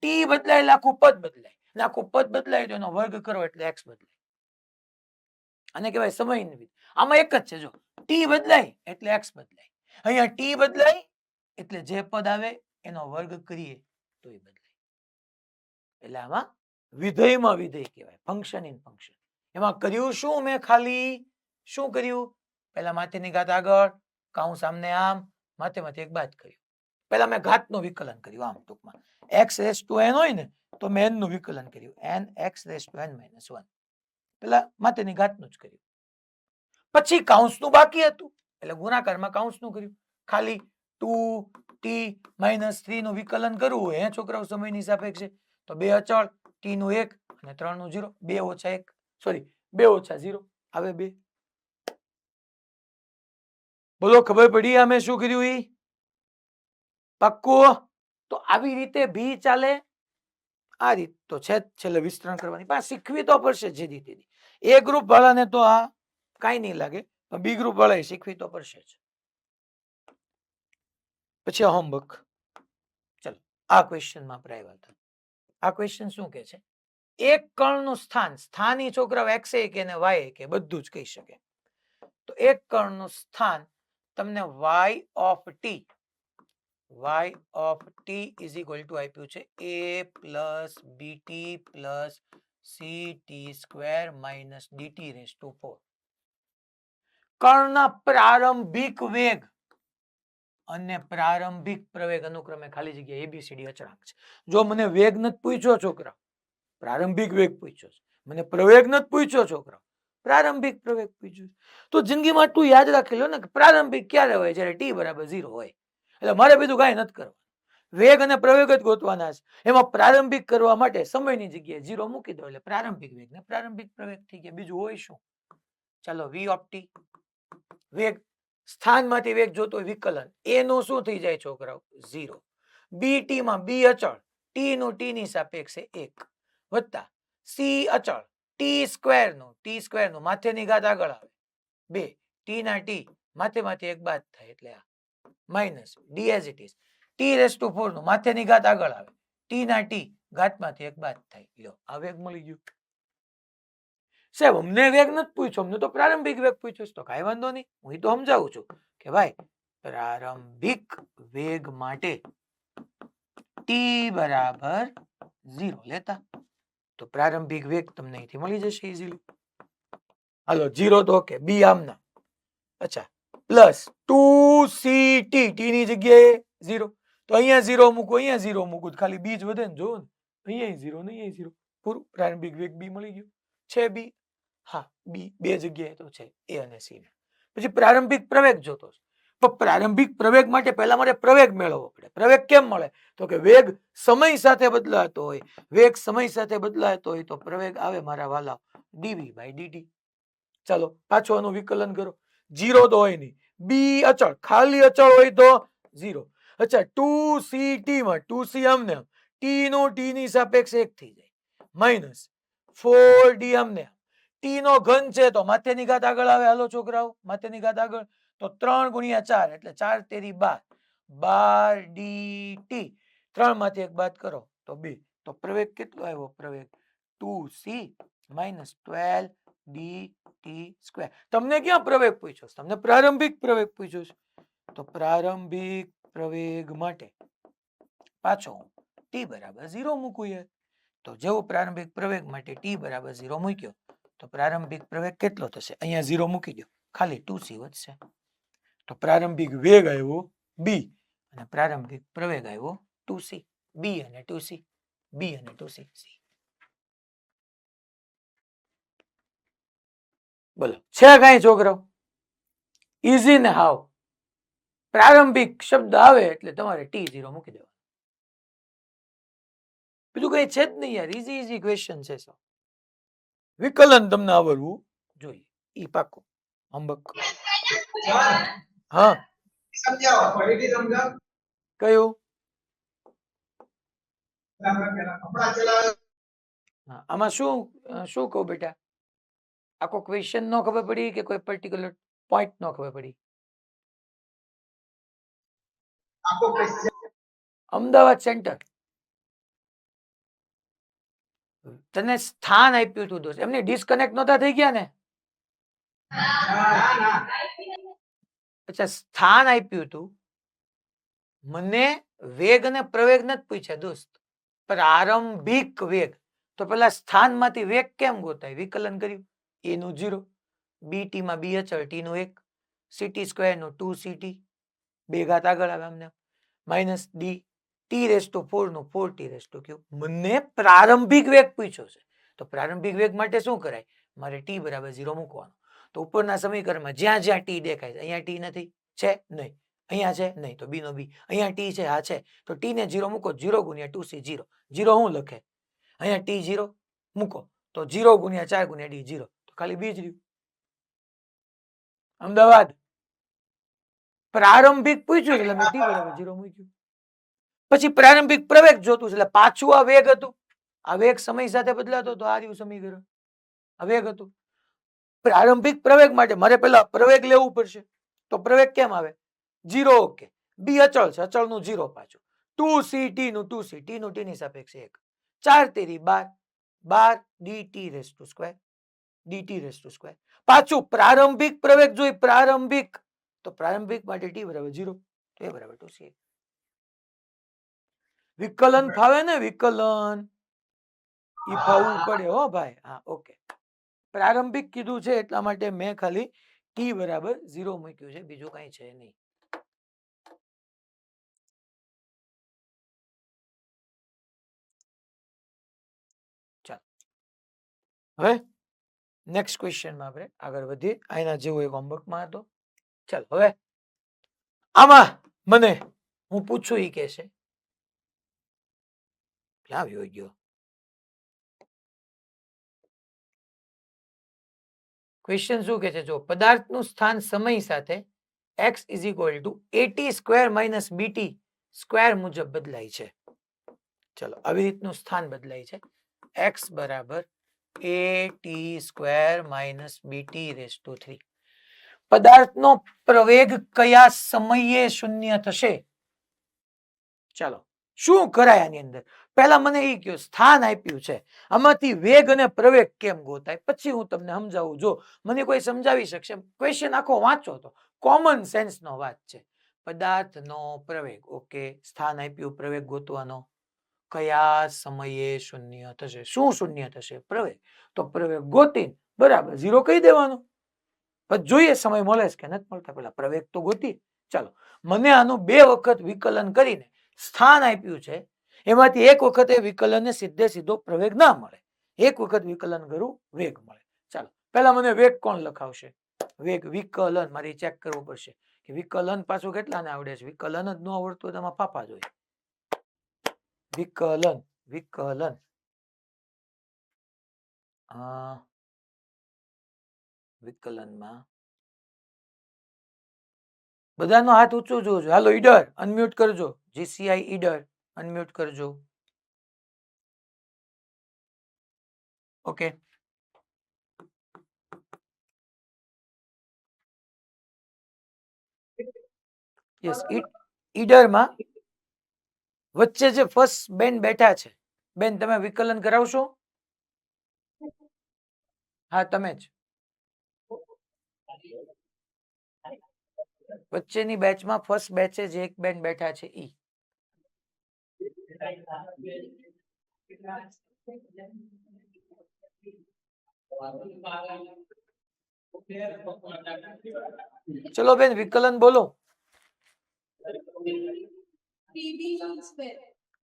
Speaker 1: t બદલાય એટલે આખું પદ બદલાય, અને આખું પદ બદલાય તો એનો વર્ગ કરો એટલે x બદલાય. આને કહેવાય સમયની વિધેય. આમાં એક જ છે, જો t બદલાય એટલે x બદલાય. અહીંયા t બદલાય એટલે જે પદ આવે એનો વર્ગ કરીએ તો એ બદલાય. એટલે આમાં વિધેયમાં વિધેય કહેવાય, ફંક્શન ઇન ફંક્શન. એમાં કર્યું શું મેં? ખાલી શું કર્યું? પહેલા માથેની ઘાત આગળ, કાઉન્સ આમને આમ, માથેમાંથી એક બાદ કર્યું. પહેલા મેં ઘાતનું વિકલન કર્યું. આમ ટૂંકમાં x રેસ ટુ n હોય ને તો મેં n નું વિકલન કર્યું, n x raise to n minus 1. પેલા માથેની ઘાતનું જ કર્યું. પછી કાઉન્સનું બાકી હતું એટલે ગુણાકારમાં કાઉન્સનું કર્યું. ખાલી 2t માઇનસ 3 નું વિકલન કરવું હોય છોકરાઓ સમયની સાપેક્ષે, તો 2 અચળ, t નું 1 અને 3 નું 0. 2 ઓછા 1 સોરી 2 ઓછા 0 આવે 2. બોલો ખબર પડી અમે શું કર્યું? ઈ પાક્કું? તો આવી રીતે ભી ચાલે, આ રીત તો છે જ છેલ્લે વિસ્તરણ કરવાની, પણ શીખવી તો પડશે જે રીતે. એ ગ્રુપ વાળાને તો આ કાંઈ નહીં લાગે, પણ બી ગ્રુપ વાળાએ શીખવી તો પડશે જ. પછી હોમવર્ક. ચલો આ ક્વેશ્ચનમાં આપણે આવ્યા હતા. આ ક્વેશ્ચન શું કહે છે? એક કણનું સ્થાન, સ્થાની છોકરાઓ x કે ને y કે બધું જ કહી શકે. તો એક કણનું સ્થાન તમને y of t is equal to આપ્યું છે a plus bt plus ct square minus dt raised to 4. કણના પ્રારંભિક વેગ અને પ્રારંભિક પ્રવેગ અનુક્રમે ખાલી જગ્યા ABCD અચળાંક છે. જો મને વેગ નથી પૂછ્યો છોકરા, પ્રારંભિક વેગ પૂછ્યો છે, મને પ્રવેગ નથી પૂછ્યો છોકરા, પ્રારંભિક પ્રવેગ પૂછ્યો છે, તો જિંદગીમાં તું યાદ રાખી લો ને કે પ્રારંભિક ક્યારે હોય? જ્યારે t બરાબર 0 હોય. એટલે મારે બીજું કાંઈ નથી કરવાનું, વેગ અને પ્રવેગ જ ગોતવાના છે. એમાં પ્રારંભિક કરવા માટે સમયની જગ્યાએ 0 મૂકી દો એટલે પ્રારંભિક વેગ ને પ્રારંભિક પ્રવેગ થઈ ગયા. બીજું હોય શું? ચાલો v of t, વેગ સ્થાનમાંથી વેગ જોતો હોય વિકલન, a નું શું થઈ જાય છોકરાઓ? 0. bt માં b અચળ, t નું t ની સાપેક્ષે 1 વત્તા c અચળ t સ્ક્વેર નું માથેની ઘાત આગળ આવે 2, t ના t માથેમાંથી એક બાદ થાય એટલે આ minus d as it is, t raised to 4 નું માથેની ઘાત આગળ આવે, t ના t ઘાતમાંથી એક બાદ થાય. લ્યો આ વેગ મળી ગયું. સાહેબ અમને વેગ નથી પૂછ્યો, અમને તો પ્રારંભિક વેગ પૂછ્યો છે. તો કાંઈ વાંધો નહીં, હું તો સમજાવું છું કે ભાઈ પ્રારંભિક વેગ માટે t બરાબર 0 લેતા તો પ્રારંભિક વેગ તમને અહીંથી મળી જશે ઇઝીલી. હાલો 0 તો ઓકે, b આમના, અચ્છા પ્લસ 2ct, t ની જગ્યાએ 0 તો અહીંયા 0 મૂકો, અહીંયા 0 મૂકો, ખાલી b જ વધે ને, જોવો ને અહીંયા 0 ને અહીંયા 0, પૂરું. પ્રારંભિક વેગ b મળી ગયો છે. b હા b બે જગ્યાએ તો છે, a અને c. પછી પ્રારંભિક પ્રવેગ જોતો છે, પણ પ્રારંભિક પ્રવેગ માટે પહેલા મારે પ્રવેગ મેળવવો પડે. પ્રવેગ કેમ મળે? તો કે વેગ સમય સાથે બદલાતો હોય, વેગ સમય સાથે બદલાતો હોય તો પ્રવેગ આવે મારા વાલા dv by dt. ચાલો પાછું આનું વિકલન કરો. 0 તો હોય નહીં, b અચળ, ખાલી અચળ હોય તો 0. અચ્છા 2ct માં 2c આમને આમ, t નો t ની સાપેક્ષે 1 થઈ જાય, માઇનસ 4d આમને આમ, t નો ઘન છે તો માથેની ઘાત આગળ આવે. હાલો છોકરાઓ માથેની ઘાત આગળ, તો 3 ગુણ્યા 4 એટલે 4 તેરી 12 dt, 3 માંથી એક બાદ કરો તો 2. તો પ્રવેગ કેટલો આવ્યો? પ્રવેગ 2c minus 12 dt સ્ક્વેર. તમને ક્યાં પ્રવેગ પૂછ્યો? તમને પ્રારંભિક પ્રવેગ પૂછ્યો છે. તો પ્રારંભિક પ્રવેગ માટે પાછો t બરાબર 0 મૂકું યાર. તો જેવું પ્રારંભિક પ્રવેગ માટે t બરાબર 0 મૂક્યો તો પ્રારંભિક પ્રવેગ કેટલો થશે? અહીંયા 0 મૂકી દો, ખાલી 2c વધશે. તો પ્રારંભિક વેગ આવ્યો b અને પ્રારંભિક પ્રવેગ આવ્યો 2c. b અને 2c, b અને 2c. બોલો છે કાંઈ છોકરાઓ? ઈઝી ને હાવ. પ્રારંભિક શબ્દ આવે એટલે તમારે t0 મૂકી દેવાનું, બીજું કઈ છે જ નહીં યાર. ઈઝી ક્વેશ્ચન છે. વિકલન તમને આવડવું જોઈએ, ઈ પાકો અંબક. હા
Speaker 2: સમજાવો, ફરીથી સમજાવો.
Speaker 1: કયું?
Speaker 2: હમણાં ચલાવ્યો.
Speaker 1: હા, આમાં શું કહું બેટા? આખો ક્વેશ્ચન નો ખબર પડી કે કોઈ પર્ટિક્યુલર પોઈન્ટ નો ખબર પડી?
Speaker 2: આખો question.
Speaker 1: અમદાવાદ સેન્ટર તને સ્થાન આપ્યું હતું દોસ્ત, એમને ડિસ્કનેક્ટ નહોતા થઈ ગયા ને?
Speaker 2: ના, ના.
Speaker 1: અચ્છા સ્થાન આપ્યું હતું, મને વેગ અને પ્રવેગ નથી પૂછ્યા દોસ્ત, પ્રારંભિક વેગ. તો પેલા સ્થાનમાંથી વેગ કેમ ગોતાય? વિકલન કર્યું, a નું 0, bt માં b અચળ, t નું 1, ct સ્ક્વેર નું 2ct, બે ઘાત આગળ આવે અમને, minus d, t raise to 4 નું 4t રેઝ ટુ ક્યુબ. મને પ્રારંભિક વેગ પૂછ્યો છે તો પ્રારંભિક વેગ માટે શું કરાય? મારે t બરાબર 0 મૂકવાનું. તો ઉપરના સમીકરણમાં જ્યાં જ્યાં t દેખાય છે, અહીંયા t નથી, છે નહીં, અહીંયા છે નહીં, તો b નો b, અહીંયા t છે, હા છે, તો t ને 0 મૂકો, 0 ગુણ્યા 2c 0, 0 શું લખે? અહીંયા t 0 મૂકો તો 0 ગુણ્યા 4 ગુણ્યા d 0, તો ખાલી b જ રહ્યું. અમદાવાદ પ્રારંભિક પૂછ્યું એટલે મેં t બરાબર 0 મૂક્યું. પછી પ્રારંભિક પ્રવેગ જોતું છે એટલે પાછું આ વેગ હતું, આ વેગ સમય સાથે બદલાતો તો આ રહ્યું સમીકરણ, આ વેગ હતું. પ્રારંભિક પ્રવેગ માટે મારે પેલા પ્રવેગ લેવું પડશે. તો પ્રવેગ કેમ આવે? 0 ઓકે, b અચળ છે, અચળ નું 0 પાછું, 2c t નું 2c, t નું t ની સાપેક્ષે 1, 4 તેરી 12 12 dt raise to square dt raise to square. પાછું પ્રારંભિક પ્રવેગ જોઈ, પ્રારંભિક તો પ્રારંભિક માટે t બરાબર 0 તો a બરાબર 2c. વિકલન ફાવે ને, વિકલન ઈ ફાવવું પડે હો ભાઈ. હા ઓકે, પ્રારંભિક કીધું છે એટલા માટે મેં ખાલી t બરાબર 0 મૂક્યું છે, બીજું કઈ છે નહીં. ચાલો હવે નેક્સ્ટ ક્વેશ્ચનમાં આપણે આગળ વધીએ. આના જેવો એક હોમવર્કમાં હતો. ચાલો હવે આમાં મને હું પૂછું ઈ કે છે, ક્યાં વયો ગયો ક્વેશ્ચન? શું કે છે જો, પદાર્થનું સ્થાન સમય સાથે x is equal two at square minus bt square મુજબ બદલાય છે. ચલો આવી રીતનું સ્થાન બદલાય છે. x બરાબર at square minus bt raise to 3. પદાર્થનો પ્રવેગ કયા સમયે શૂન્ય થશે? ચાલો શું કરાય આની અંદર? પહેલા મને એ કહ્યું, સ્થાન આપ્યું છે, આમાંથી વેગ અને પ્રવેગ કેમ ગોતાય, પછી હું તમને સમજાવું. જો મને કોઈ સમજાવી શકશે? ક્વેશ્ચન આખો વાંચો તો કોમન સેન્સ નો વાત છે. પદાર્થનો પ્રવેગ, ઓકે, સ્થાન આપ્યું, પ્રવેગ ગોતવાનો, કયા સમયે શૂન્ય થશે? શું શૂન્ય થશે? પ્રવેગ. તો પ્રવેગ ગોતીને બરાબર 0 કહી દેવાનું. પછી જોઈએ સમય મળે છે કે નથી મળતા, પેલા પ્રવેગ તો ગોતી. ચાલો મને આનું 2 વખત વિકલન કરીને સ્થાન આપ્યું છે, એમાંથી એક વખતે વિકલન સીધે સીધો પ્રવેગ ના મળે, એક વખત વિકલન કરું વેગ મળે. ચાલો પહેલા મને વેગ કોણ લખાવશે? વેગ વિકલન મારે ચેક કરવું પડશે કે વિકલન પાછું કેટલાને આવડે છે. વિકલન જ ન આવડતું હોય તો એમાં ફાફા જોઈએ. વિકલન વિકલન વિકલનમાં બધાનો હાથ ઊંચો જોજો. હાલો ઈડર અનમ્યુટ કરજો. જીસીઆઈ ઈડર અનમ્યુટ કરજો. ઓકે, યસ, ઈડરમાં વચ્ચે જે ફર્સ્ટ બેન બેઠા છે, બેન તમે વિકલન કરાવશો? હા તમે જ. વચ્ચેની બેચમાં ફર્સ્ટ બેચે જે એક બેન બેઠા છે ઈ. ચલો બેન વિકલન બોલો.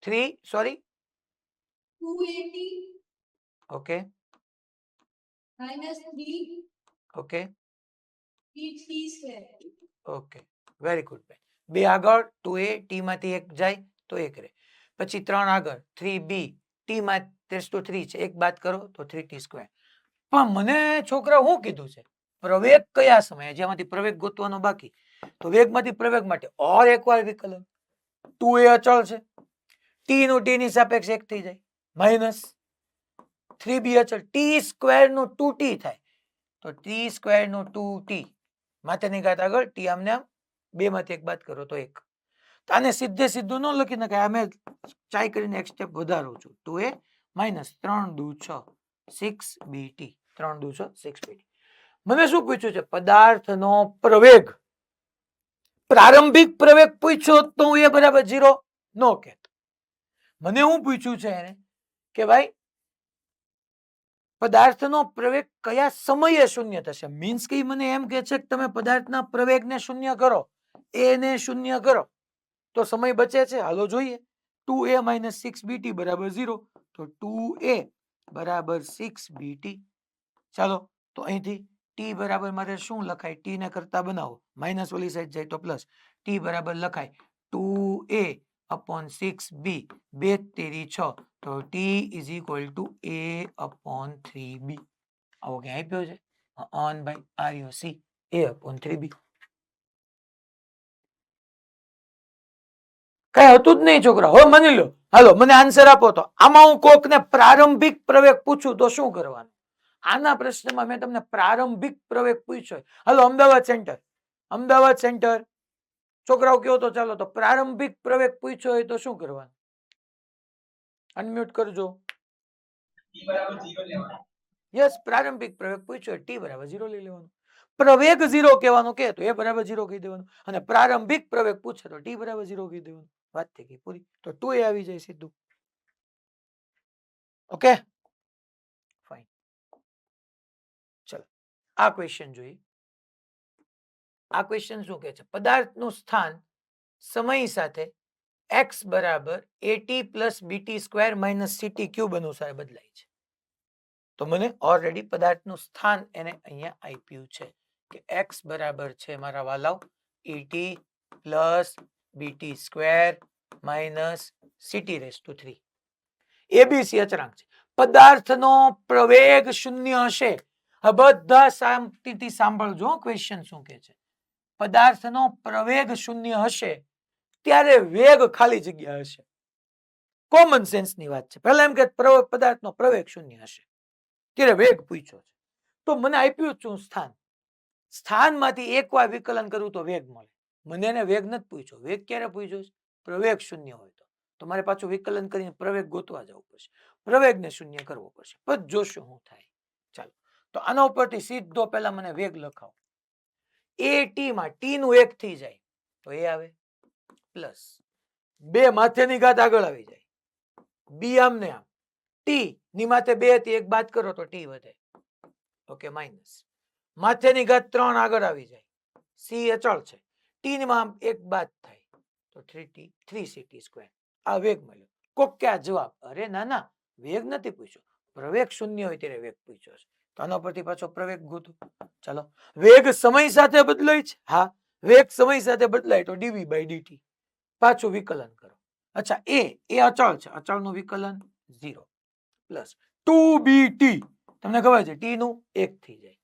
Speaker 1: 3 sorry
Speaker 3: 280
Speaker 1: okay
Speaker 3: minus 3
Speaker 1: okay
Speaker 3: t square.
Speaker 1: Okay very good બેન. 2 આગળ 2a t માંથી એક જાય તો 1 રહે. પછી 3 આગળ 3b t માં રેસ ટુ 3 છે, એક બાદ કરો તો 3t સ્ક્વેર. પણ મને છોકરા શું કીધું છે? પ્રવેગ કયા સમયે? જેમાંથી પ્રવેગ ગોતવાનો બાકી, તો વેગમાંથી પ્રવેગ માટે ઓર એકવાર વિકલન. 2a અચળ છે, t નું t ની સાપેક્ષે 1 થઈ જાય, માઇનસ 3b અચળ, t સ્ક્વેર નું 2t થાય તો t સ્ક્વેર નું 2t માથેની ઘાત આગળ t આમને આમ 2 માંથી એક બાદ કરો તો 1. તો આને સીધે સીધું ન લખી નખાય, અમે ટ્રાય કરીને એક સ્ટેપ વધારું છું. 2a માઇનસ 3 દુ 6 6bt 3 દુ 6 6bt. મને શું પૂછ્યું છે? પદાર્થનો પ્રવેગ. પ્રારંભિક પ્રવેગ પૂછ્યો તો હું એ બરાબર 0 નો કહેતો. મને હું પૂછ્યું છે એને કે ભાઈ પદાર્થનો પ્રવેગ કયા સમયે શૂન્ય થશે? મીન્સ કે મને એમ કે છે કે તમે પદાર્થના પ્રવેગને શૂન્ય કરો, એ ને શૂન્ય કરો તો સમય બચે છે. હાલો જોઈએ. 2a minus 6bt બરાબર 0 તો 2a બરાબર 6bt. ચાલો તો અહીંથી t બરાબર મારે શું લખાય? t ને કરતા બનાવો, માઇનસ ઓલી સાઈડ જાય તો પ્લસ. t બરાબર લખાય 2a upon 6b 2 તેરી 6 તો t is equal to a upon 3b. આવો ક્યાં આપ્યો છે? on by ruc a upon 3b. કઈ હતું જ નહીં છોકરા. હવે માની લો, હાલો મને આન્સર આપો. તો આમાં હું કોકને પ્રારંભિક પ્રવેગ પૂછું તો શું કરવાનું? આના પ્રશ્નમાં મેં તમને પ્રારંભિક પ્રવેગ પૂછ્યો. હાલો અમદાવાદ સેન્ટર, અમદાવાદ સેન્ટર છોકરાઓ કયો તો ચાલો. તો પ્રારંભિક પ્રવેગ પૂછ્યો હોય તો શું કરવાનું? અનમ્યુટ કરજો. યસ, પ્રારંભિક પ્રવેગ પૂછ્યો t બરાબર 0 લઈ લેવાનું. પ્રવેગ 0 કહેવાનું કે તો a બરાબર 0 કહી દેવાનું અને પ્રારંભિક પ્રવેગ પૂછે તો t બરાબર 0 કહી દેવાનું. વાત થઈ ગઈ પૂરી. તો 2a આવી જાય સીધું. Okay fine. ચલો આ ક્વેશ્ચન જોઈએ. આ ક્વેશ્ચન શું કહે છે? પદાર્થનું સ્થાન સમય સાથે x બરાબર at plus bt square minus ct cube અનુસાર બદલાય છે. તો મને ઓલરેડી પદાર્થનું સ્થાન એને અહીંયા આપ્યું છે કે x બરાબર છે મારા વાલાઓ at plus bt square minus ct raise to 3. abc અચળાંક છે. પદાર્થનો પ્રવેગ શૂન્ય હશે. આ બધા શાંતિથી સાંભળજો ક્વેશ્ચન શું કહે છે. પદાર્થનો પ્રવેગ શૂન્ય હશે ત્યારે વેગ ખાલી જગ્યા હશે. કોમન સેન્સ ની વાત છે. પહેલા એમ કે પદાર્થનો પ્રવેગ શૂન્ય હશે ત્યારે વેગ પૂછ્યો છે. તો મને આપ્યું શું? સ્થાન. સ્થાનમાંથી એકવાર વિકલન કરવું તો વેગ મળે. મને એને વેગ નથી પૂછ્યો. વેગ ક્યારે પૂછ્યો છે? પ્રવેગ શૂન્ય હોય તો મારે પાછું વિકલન કરીને પ્રવેગ ગોતવા જવું પડશે. પ્રવેગને શૂન્ય કરવો પડશે. પછી જોશું શું થાય. ચાલો તો આના ઉપરથી સીધો પહેલા મને વેગ લખાવો. એ ટી માં ટી નું 1 થઈ જાય તો એ આવે પ્લસ 2 માથેની ઘાત આગળ આવી જાય. બી આમ ને આમ ટી ની માથે 2 થી 1 બાદ કરો તો ટી વધે. ઓકે માઇનસ માથેની ઘાત 3 આગળ આવી જાય. સી અચળ છે. ટી ની માં 1 બાદ થાય તો 3t 3ct સ્ક્વેર. આ વેગ મળ્યો. કોક કે આ જવાબ. અરે ના ના, વેગ નથી પૂછ્યો. પ્રવેગ શૂન્ય હોય ત્યારે વેગ પૂછ્યો છે. તો આના પરથી પાછો પ્રવેગ ગોતો. ચાલો વેગ સમય સાથે બદલાય છે. હા, વેગ સમય સાથે બદલાય તો dv બાય dt. પાછું વિકલન કરો. અચ્છા એ અચળ છે. અચળનું વિકલન 0 પ્લસ 2bt તમને ખબર છે t નું 1 થઈ જાય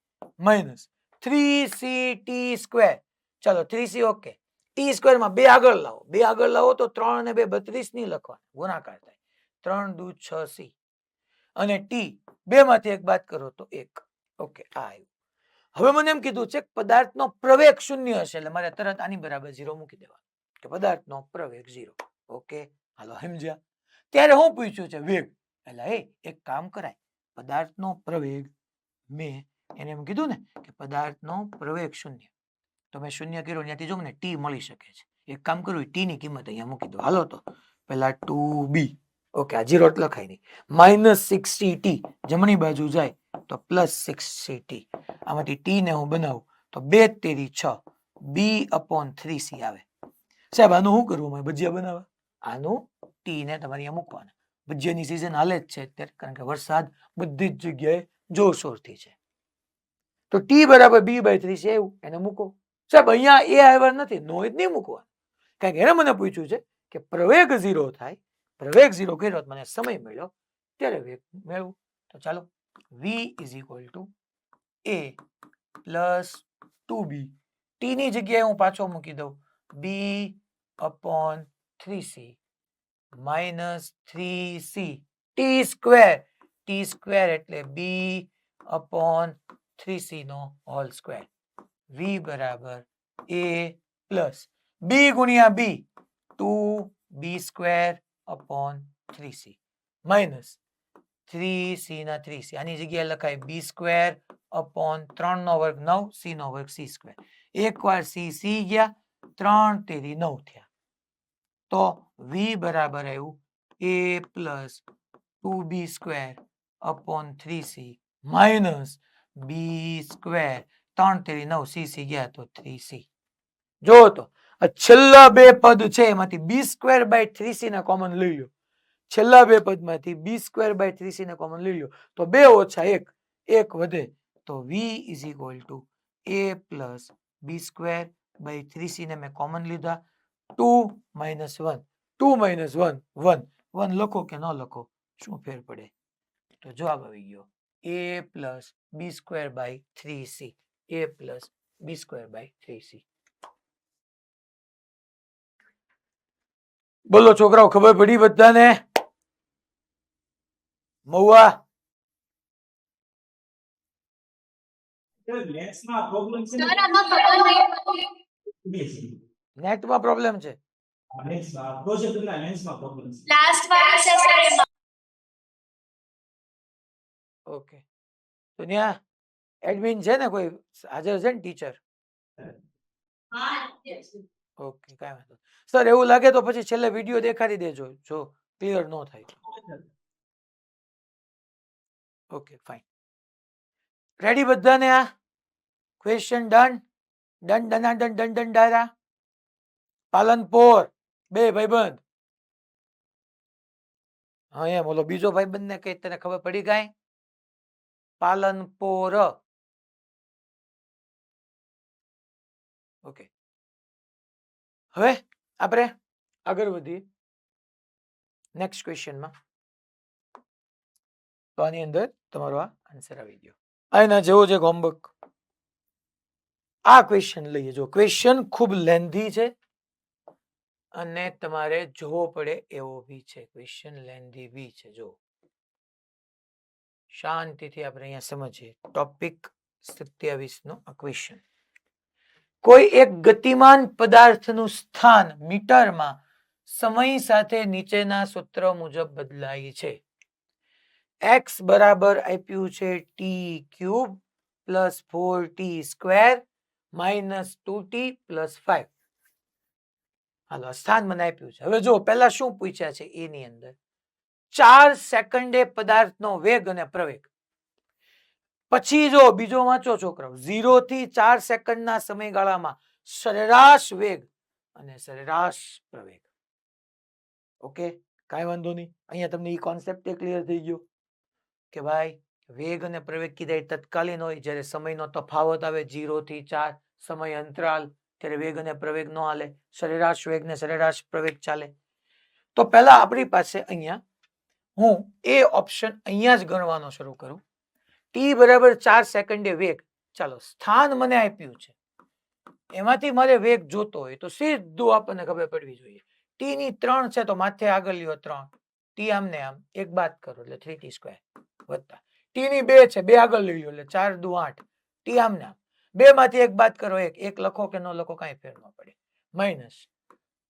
Speaker 1: માઇનસ 3ct સ્ક્વેર. ચાલો 3c ઓકે. t સ્ક્વેર માં 2 આગળ લાવો. 2 આગળ લાવો તો 3 અને 2 32 નહીં લખવાના, ગુણાકાર થાય. 3 દુ 6c અને t 2 માંથી 1 બાદ કરો તો 1. ઓકે આ આવ્યું. હવે મને એમ કીધું છે પદાર્થનો પ્રવેગ શૂન્ય હશે એટલે મારે તરત આની બરાબર 0 મૂકી દેવાનું કે પદાર્થનો પ્રવેગ 0. ઓકે હાલો સમજ્યા. ત્યારે હું પૂછ્યું છે વેગ. એટલે એક કામ કરાય, પદાર્થનો પ્રવેગ મેં એને એમ કીધું ને કે પદાર્થનો પ્રવેગ શૂન્ય. તો મેં શૂન્ય કર્યો ત્યાંથી જો ને ટી મળી શકે છે. એક કામ કરવું, ટી ની કિંમત અહીંયા મૂકી દો. હાલો તો પેલા 2b. ઓકે આ 0 લખાય નહીં. માઇનસ 6ct જમણી બાજુ જાય તો પ્લસ 6ct. આમાંથી ટી ને હું બનાવું તો 2 તેરી 6 b/3c આવે. સાહેબ આનું શું કરવું? મારે ભજીયા બનાવવા. આનું ટી ને તમારે અહીંયા મૂકવાના. ભજીયાની સિઝન હાલે જ છે અત્યારે, કારણ કે વરસાદ બધી જ જગ્યાએ જોરશોરથી છે. તો ટી બરાબર b/3c એવું એને મૂકો. સાહેબ અહીંયા એ આવ્યા નથી, નો જ નહીં મૂકવાનું. કારણ કે એને મને પૂછ્યું છે કે પ્રવેગ 0 થાય. પ્રવેગ 0 કર્યો તો મને સમય મળ્યો ત્યારે વેગ મેળવું. તો ચાલો v = a plus 2b. T ની જગ્યાએ હું પાછો મૂકી દઉં b/3c minus 3c T square. T square એટલે b/3c નો હોલ સ્ક્વેર. v બરાબર a પ્લસ b ગુણ્યા b 2b square upon 3c minus 3c ના 3c. આની જગ્યાએ લખાય b સ્ક્વેર અપોન 3 નો વર્ગ 9 c નો વર્ગ c સ્ક્વેર. એકવાર c ગયા 3 તેરી 9 થયા. તો v બરાબર આવ્યું a plus 2b square upon 3c minus b square 3 તેરી 9 c ગયા તો 3c. જો તો આ છેલ્લા બે પદ છે એમાંથી b સ્ક્વેર બાય 3c ને કોમન લઈ લો. છેલ્લા બે પદમાંથી b સ્ક્વેર બાય 3c ને કોમન લઈ લો તો 2 ઓછા 1 1 વધે. તો v = a plus b square by 3c ને મેં કોમન લીધા. 2 - 1 2 - 1 1 1 લખો કે ન લખો શું ફેર પડે? તો જવાબ આવી ગયો a plus b square by 3c. a plus b square by 3c. બોલો છોકરાઓ, ખબર પડી બધાને? મહુવા નેટમાં પ્રોબ્લેમ છે.
Speaker 3: લાસ્ટ વાર
Speaker 1: ઓકે, તો ત્યાં એડમિન છે ને કોઈ હાજર છે ને ટીચર? ઓકે, કાંઈ વાંધો સર. એવું લાગે તો પછી છેલ્લે વિડીયો દેખાડી દેજો જો ક્લિયર ન થાય તો. Okay fine. રેડી બધાને? આ ક્વેશ્ચન ડન ડન ડના ડન ડન ડન ડાયરા. પાલનપુર બે ભાઈબંધ. હા એમ બોલો બીજો ભાઈબંધ ને કઈ તને ખબર પડી કાંઈ? પાલનપુર. ઓકે, હવે આપણે આગળ વધીએ નેક્સ્ટ ક્વેશ્ચનમાં. તો આની અંદર તમારો આ આન્સર આવી ગયો. આના જેવો છે હોમવર્ક. આ ક્વેશ્ચન લઈએ. જો ક્વેશ્ચન ખૂબ લેન્ધી છે અને તમારે જોવો પડે એવો બી છે. ક્વેશ્ચન લેન્ધી બી છે. જો શાંતિથી આપણે અહીંયા સમજીએ. ટોપિક 27 નો આ ક્વેશ્ચન. કોઈ એક ગતિમાન પદાર્થનું સ્થાન મીટરમાં સમય સાથે નીચેના સૂત્ર મુજબ બદલાય છે. x બરાબર આપ્યું છે t³ plus 4t² minus 2t plus 5. હાલો, આ સ્થાન મને આપ્યું છે. હવે જો પહેલા શું પૂછ્યા છે એની અંદર 4 સેકન્ડે પદાર્થનો વેગ અને પ્રવેગ. પછી જો બીજો વાંચો છોકરાઓ, 0 થી 4 સેકન્ડના સમયગાળામાં સરેરાશ વેગ અને સરેરાશ પ્રવેગ. ઓકે, કાંઈ વાંધો નહીં. અહીંયા તમને એ કોન્સેપ્ટ ક્લિયર થઈ ગયો કે ભાઈ વેગ અને પ્રવેગ કીધા એ તત્કાલીન હોય. જ્યારે સમયનો તફાવત આવે 0 થી 4 સમય અંતરાલ, ત્યારે વેગ અને પ્રવેગ નો હાલે. સરેરાશ વેગ ને સરેરાશ પ્રવેગ ચાલે. તો પહેલા આપણી પાસે અહીંયા હું એ ઓપ્શન અહીંયા જ ગણવાનો શરૂ કરું. t બરાબર 4 સેકન્ડે વેગ. ચાલો, સ્થાન મને આપ્યું છે, એમાંથી મારે વેગ જોતો હોય તો સીધું આપણને ખબર પડવી જોઈએ. t ની 3 છે તો માથે આગળ લ્યો 3, t આમને આમ એક બાદ કરો એટલે 3t² વત્તા t ની 2 છે, 2 આગળ લઈ લો એટલે 4 દુ 8, t આમને આમ 2 માંથી એક બાદ કરો 1, 1 લખો કે ન લખો કાંઈ ફેર ન પડે, માઇનસ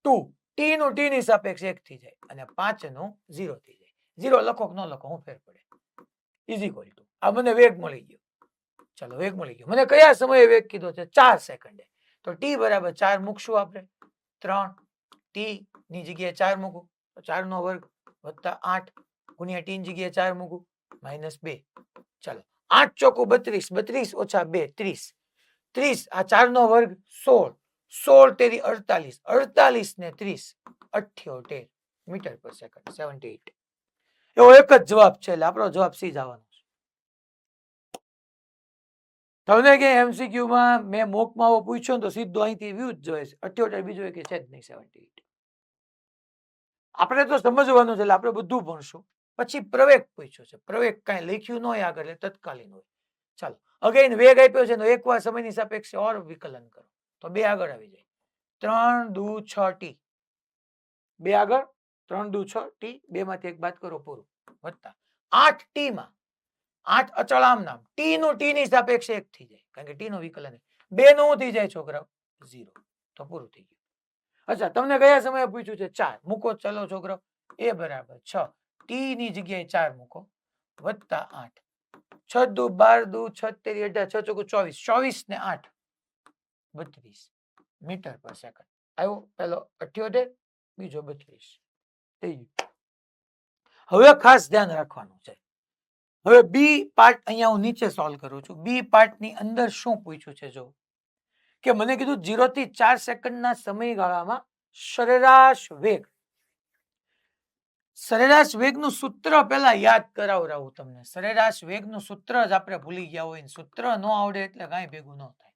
Speaker 1: 2, t નું t ની સાપેક્ષે 1 થઈ જાય અને 5 નું 0 થઈ જાય. 0 લખો કે ન લખો હું ફેર પડે, ઇઝ ઇક્વલ ટુ આ મને વેગ મળી ગયો. ચાલો, વેગ મળી ગયો. મને કયા સમયે વેગ કીધો છે? 4 સેકન્ડે. તો t બરાબર 4 મૂકશું આપણે, 3 t ની જગ્યાએ 4 મૂકું તો 4 નો વર્ગ વત્તા 8 ગુણ્યા t ની જગ્યાએ 4 મૂકું માઇનસ 2. ચાલો, 8 ચોકું 32, 32 ઓછા 2 30, 30 આ 4 નો વર્ગ 16, 16 તેરી 48, 48 ને 30 78 મીટર પર સેકન્ડ 78. એવો એક જ જવાબ છે એટલે આપણો જવાબ સી જ આવવાનો છે. તમને કે MCQ માં મેં મોકમાં આવો પૂછ્યો ને તો સીધો અહીંથી વ્યૂ જ જોઈએ છે 78, બીજું એક છે જ નહીં 78. આપણે તો સમજવાનું છે એટલે આપણે બધું ભણશું. પછી પ્રવેગ પૂછ્યો છે. પ્રવેગ કાંઈ લખ્યું ન હોય આગળ એટલે તત્કાલીન હોય. ચાલો, અગેન વેગ આપ્યો છે તો એકવાર સમયની સાપેક્ષે ઓર વિકલન કરો તો 2 આગળ આવી જાય. 3 દુ 6 t, 2 આગળ 3 દુ 6 t, 2 માંથી એક બાદ કરો પૂરું વત્તા 8 t માં 8 અચળ આમ નામ t નું t ની સાપેક્ષે 1 થઈ જાય કારણ કે t નું વિકલન 2 નું થઈ જાય છોકરાઓ 0. તો પૂરું થઈ ગયું. અચ્છા, તમને કયા સમયે પૂછ્યું છે? 4 મૂકો. ચલો છોકરાઓ, a બરાબર 6, t ની જગ્યાએ 4 મૂકો વત્તા 8, 6 દુ 12 દુ 6 તેરી 18, 6 ચોકુ 24, 24 ને 8 32 મીટર પર સેકન્ડ. આવ્યો પેલો 78, બીજો 32 થઈ ગયું. હવે ખાસ ધ્યાન રાખવાનું છે. હવે બી પાર્ટ અહીંયા હું નીચે સોલ્વ કરું છું. બી પાર્ટ ની અંદર શું પૂછ્યું છે? જો કે મને કીધું 0 થી 4 સેકન્ડના સમયગાળામાં સરેરાશ વેગ. સરેરાશ વેગનું સૂત્ર પહેલા યાદ કરાવરાવું તમને. સરેરાશ વેગનું સૂત્ર જ આપણે ભૂલી ગયા હોય, સૂત્ર ન આવડે એટલે કાંઈ ભેગું ન થાય.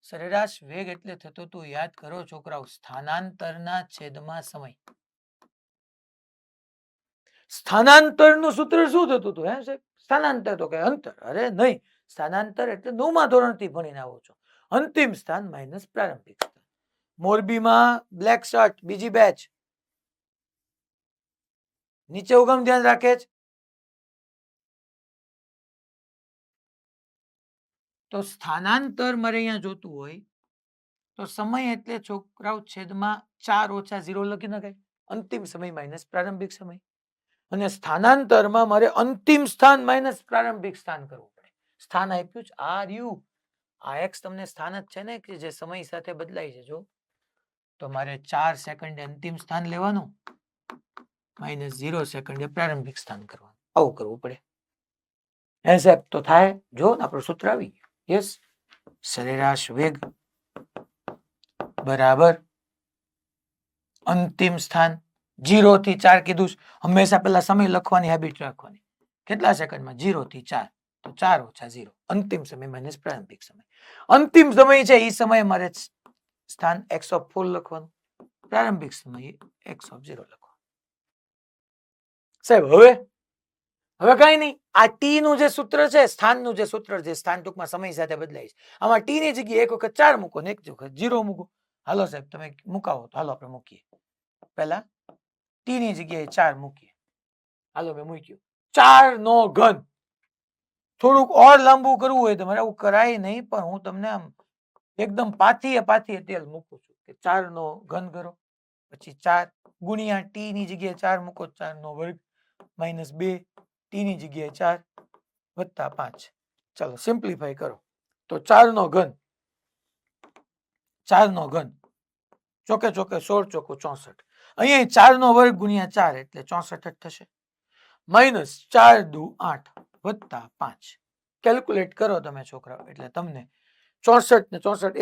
Speaker 1: સરેરાશ વેગ એટલે થતું તું યાદ કરો છોકરાઓ, સ્થાનાંતરના છેદમાં સમય. સ્થાનાંતરનું સૂત્ર શું થતું હતું? હે સાહેબ, સ્થાનાંતર તો કે અંતર. અરે નહીં, સ્થાનાંતર એટલે 9મા ધોરણથી ભણીને આવો છો. અંતિમ સ્થાન માઇનસ પ્રારંભિક સ્થાન. મોરબીમાં બ્લેક શર્ટ બીજી બેચ નીચે ઉગમ ધ્યાન રાખે છે. તો સ્થાનાંતર મારે અહીંયા જોતું હોય તો સમય એટલે છોકરાઓ છેદમાં 4 ઓછા 0 લખી નખાય. અંતિમ સમય માઇનસ પ્રારંભિક સમય. અને સ્થાનાંતરમાં મારે અંતિમ સ્થાન માઇનસ પ્રારંભિક સ્થાન કરવું પડે. સ્થાન આપ્યું છે આર યુ, આ એક્સ તમને સ્થાન જ છે ને કે જે સમય સાથે બદલાય છે. જો તો મારે 4 સેકન્ડે અંતિમ સ્થાન લેવાનું, માઇનસ 0 સેકન્ડે પ્રારંભિક સ્થાન કરવાનું. આવું કરવું પડે. હે સાહેબ તો થાય. જો આપણું સૂત્ર આવી ગયું. યસ, સરેરાશ વેગ બરાબર અંતિમ સ્થાન. 0 થી 4 કીધું છે. હંમેશા પેલા સમય લખવાની હેબિટ રાખવાની. કેટલા સેકન્ડમાં? 0 થી 4, તો 4 ઓછા 0 અંતિમ સમય માઇનસ પ્રારંભિક સમય. અંતિમ સમય છે એ સમયે મારે સ્થાન x ઓફ 4 લખવાનું, પ્રારંભિક સમયે x ઓફ 0 લખવાનું. સાહેબ હવે કઈ નહીં, આ ટી નું જે સૂત્ર છે, સ્થાનનું જે સૂત્ર છે, સ્થાન ટૂંકમાં સમય સાથે બદલાય છે. આમાં ટી ની જગ્યાએ એક વખત 4 મૂકો ને એક વખત 0 મૂકો. હાલો સાહેબ તમે મુકાવો તો હાલો આપણે મૂકીએ. પહેલા ટી ની જગ્યાએ 4 મૂકીએ. હાલો મેં મૂક્યું. 4 નો ઘન. થોડુંક ઓર લાંબુ કરવું હોય તમારે આવું કરાય નહીં, પણ હું તમને આમ એકદમ પાથીએ તેલ મૂકું છું કે 4 નો ઘન કરો. પછી 4 ગુણ્યા ટી ની જગ્યાએ 4 મૂકો, 4 નો વર્ગ માઇનસ 2, ટી ની જગ્યાએ 4 વત્તા 5. ચાલો સિમ્પ્લિફાય કરો તો 4 નો ઘન, 4 નો ઘન ચોકે 16 ચોકો 64. અહીંયા 4 નો વર્ગ ગુણ્યા 4 એટલે 64 જ થશે. માઇનસ 4 દુ 8 વત્તા 5. કેલ્ક્યુલેટ કરો તમે છોકરાઓ એટલે તમને 64 ને 64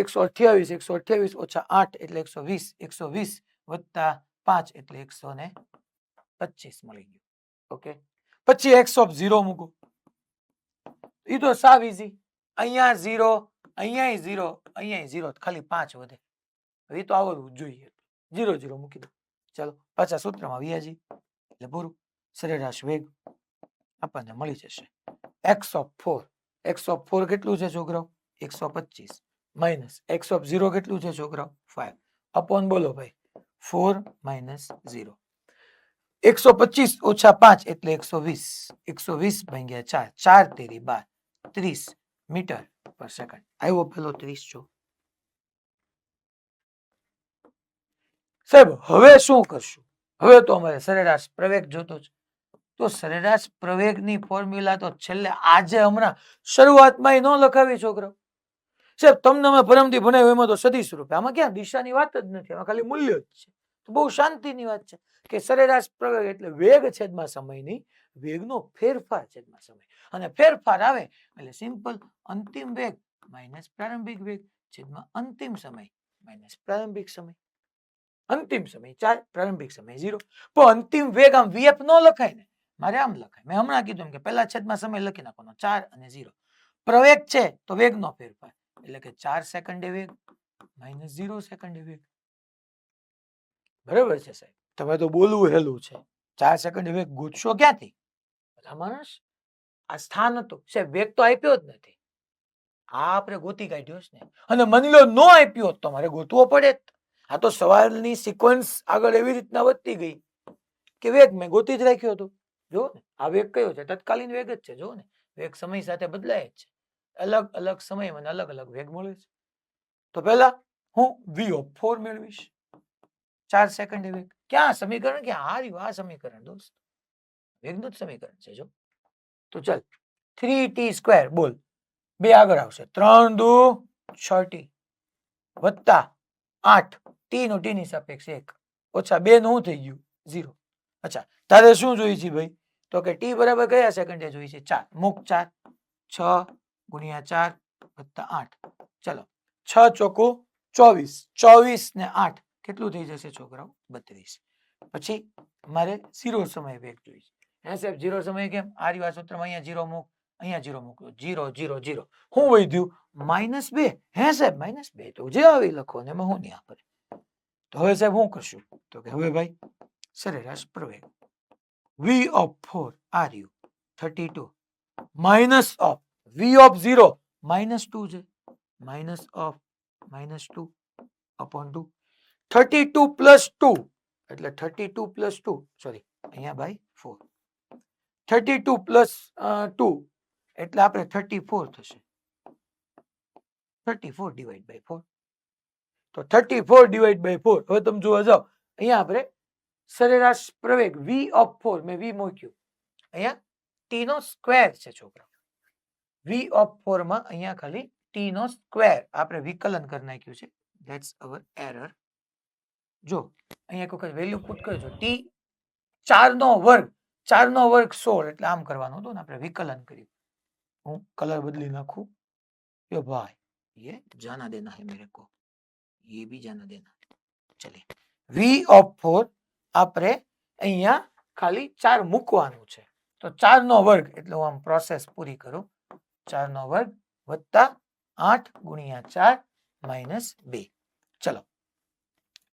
Speaker 1: 128 ઓછા 8 એટલે 120, 120 વત્તા 5 એટલે 125 મળી ગયું. ઓકે, પછી x ઓફ 0 મૂકો. એ તો સાવ ઈઝી. અહીંયા 0, અહીંયા 0, અહીંયા 0, ખાલી 5 વધે. એ તો આવડવું જોઈએ. 0 0 મૂકી દો. ચાલો પાછા સૂત્રમાં વ્યાજી એટલે પૂરું. સરેરાશ વેગ આપણને મળી જશે x ઓફ 4. x ઓફ 4 કેટલું છે છોકરાઓ? 125 માઇનસ x ઓફ 0 કેટલું છે છોકરાઓ? 5 અપોન બોલો ભાઈ 4 માઇનસ 0. 125 ઓછા 5 એટલે 120. 120 ભાગ્યા 4, 4 તેરી 12, 30 મીટર પર સેકન્ડ. આવ્યો પેલો 30 જો. સાહેબ હવે શું કરશું? હવે તો અમારે સરેરાશ પ્રવેગ જોતો છે. તો સરેરાશ પ્રવેગની ફોર્મ્યુલા તો છેલ્લે આજે હમણાં શરૂઆતમાં ન લખાવી છોકરાઓ. સાહેબ તમને અમે પરમથી ભણાવ્યું એમાં તો સદીશ રૂપે. આમાં ક્યાં દિશાની વાત જ નથી, આમાં ખાલી મૂલ્ય જ છે. તો બહુ શાંતિની વાત છે કે સરેરાશ પ્રવેગ એટલે વેગ છેદમાં સમયની વેગનો ફેરફાર છેદમાં સમય. અને ફેરફાર આવે એટલે સિમ્પલ અંતિમ વેગ માઇનસ પ્રારંભિક વેગ છેદમાં અંતિમ સમય માઇનસ પ્રારંભિક સમય. અંતિમ સમય 4, પ્રારંભિક સમય 0. પણ અંતિમ વેગ આમ વીએફ ન લખાય ને, મારે આમ લખાય. મેં હમણાં કીધું એમ કે પહેલા છેદમાં સમય લખી નાખવાનો 4 અને 0. પ્રવેગ છે તો વેગનો ફેરફાર એટલે કે 4 સેકન્ડે વેગ માઇનસ 0 સેકન્ડે વેગ. બરાબર છે સાહેબ? તમે તો બોલવું હેલું છે. 4 સેકન્ડે વેગ ગોતશો ક્યાંથી? બધા માણસ આ સ્થાન હતું સાહેબ, વેગ તો આપ્યો જ નથી. આ આપણે ગોતી કાઢ્યો છે ને. અને માની લો નો આપ્યો તો મારે ગોતવો પડે. આ તો સવાલની સિક્વન્સ આગળ એવી રીતના વધતી ગઈ કે વેગ મેં ગોતી જ રાખ્યો હતો. જો ને આ વેગ કયો છે? તત્કાલીન વેગ જ છે. જો ને વેગ સમય સાથે બદલાય જ છે. અલગ અલગ સમય મને અલગ અલગ વેગ મળે છે. તો પહેલા હું v ઓફ 4 મેળવીશ. 4 સેકન્ડે વેગ. ક્યાં સમીકરણ? ક્યાં હાર્યું આ સમીકરણ દોસ્ત? વેગનું જ સમીકરણ છે. જો તો ચાલ 3t² બોલ, 2 આગળ આવશે. 3 દુ 6t વત્તા 8 t નો t ની સાપેક્ષે 1 ઓછા 2 નું શું થઈ ગયું? 0. અચ્છા તારે શું જોઈએ છે ભાઈ? તો કે t બરાબર કયા સેકન્ડે જોઈએ છે? 4. મૂક 4. 6 ગુણ્યા 4 વત્તા 8. ચલો 6 ચોકુ 24. 24 ને 8 કેટલું થઈ જશે છોકરાઓ? 32. પછી મારે 0 સમય વેગ જોઈએ છે. હે સાહેબ 0 સમય કેમ? આ રીવા સૂત્રમાં અહીંયા 0 મૂક, અહીંયા 0 મૂકો. 0 0 0 શું વધ્યું? -2. હે સાહેબ -2 તો જે આવી લખો ને એમાં હું નહીં આપે. તો હવે સાહેબ શું કરશું? તો કે હવે ભાઈ સરેરાશ પ્રવેગ v of 4 are you 32 minus of v of 0 -2 છે, માઇનસ ઓફ -2 અપોન 2 32 પ્લસ 2 એટલે 32 પ્લસ 2 સોરી અહીંયા ભાઈ 4 32 પ્લસ 2 એટલે આપણે 34 થશે. 34 ડિવાઈડ બાય 4 તો 34 ડિવાઈડ બાય 4. હવે તમે જોવા જાઓ અહીંયા આપણે સરેરાશ પ્રવેગ v ઓફ 4 મેં v મૂક્યું અહીંયા t નો સ્ક્વેર છે છોકરા v ઓફ 4 માં અહીંયા ખાલી t નો સ્ક્વેર આપણે વિકલન કરી નાખ્યું છે ધેટ્સ અવર એરર જો અહીંયા એક વખત વેલ્યુ પુટ કરજો t 4 નો વર્ગ 16 એટલે આમ કરવાનું હતું ને આપણે વિકલન કર્યું હું કલર બદલી નાખું यो भाई ये जाना देना है मेरे को ये भी जाना देना चलिए v of 4 આપણે અહીંયા ખાલી 4 મૂકવાનું છે તો 4 નો વર્ગ એટલે હું આમ પ્રોસેસ પૂરી કરું 4 નો વર્ગ વત્તા 8 ગુણ્યા 4 માઇનસ 2 ચલો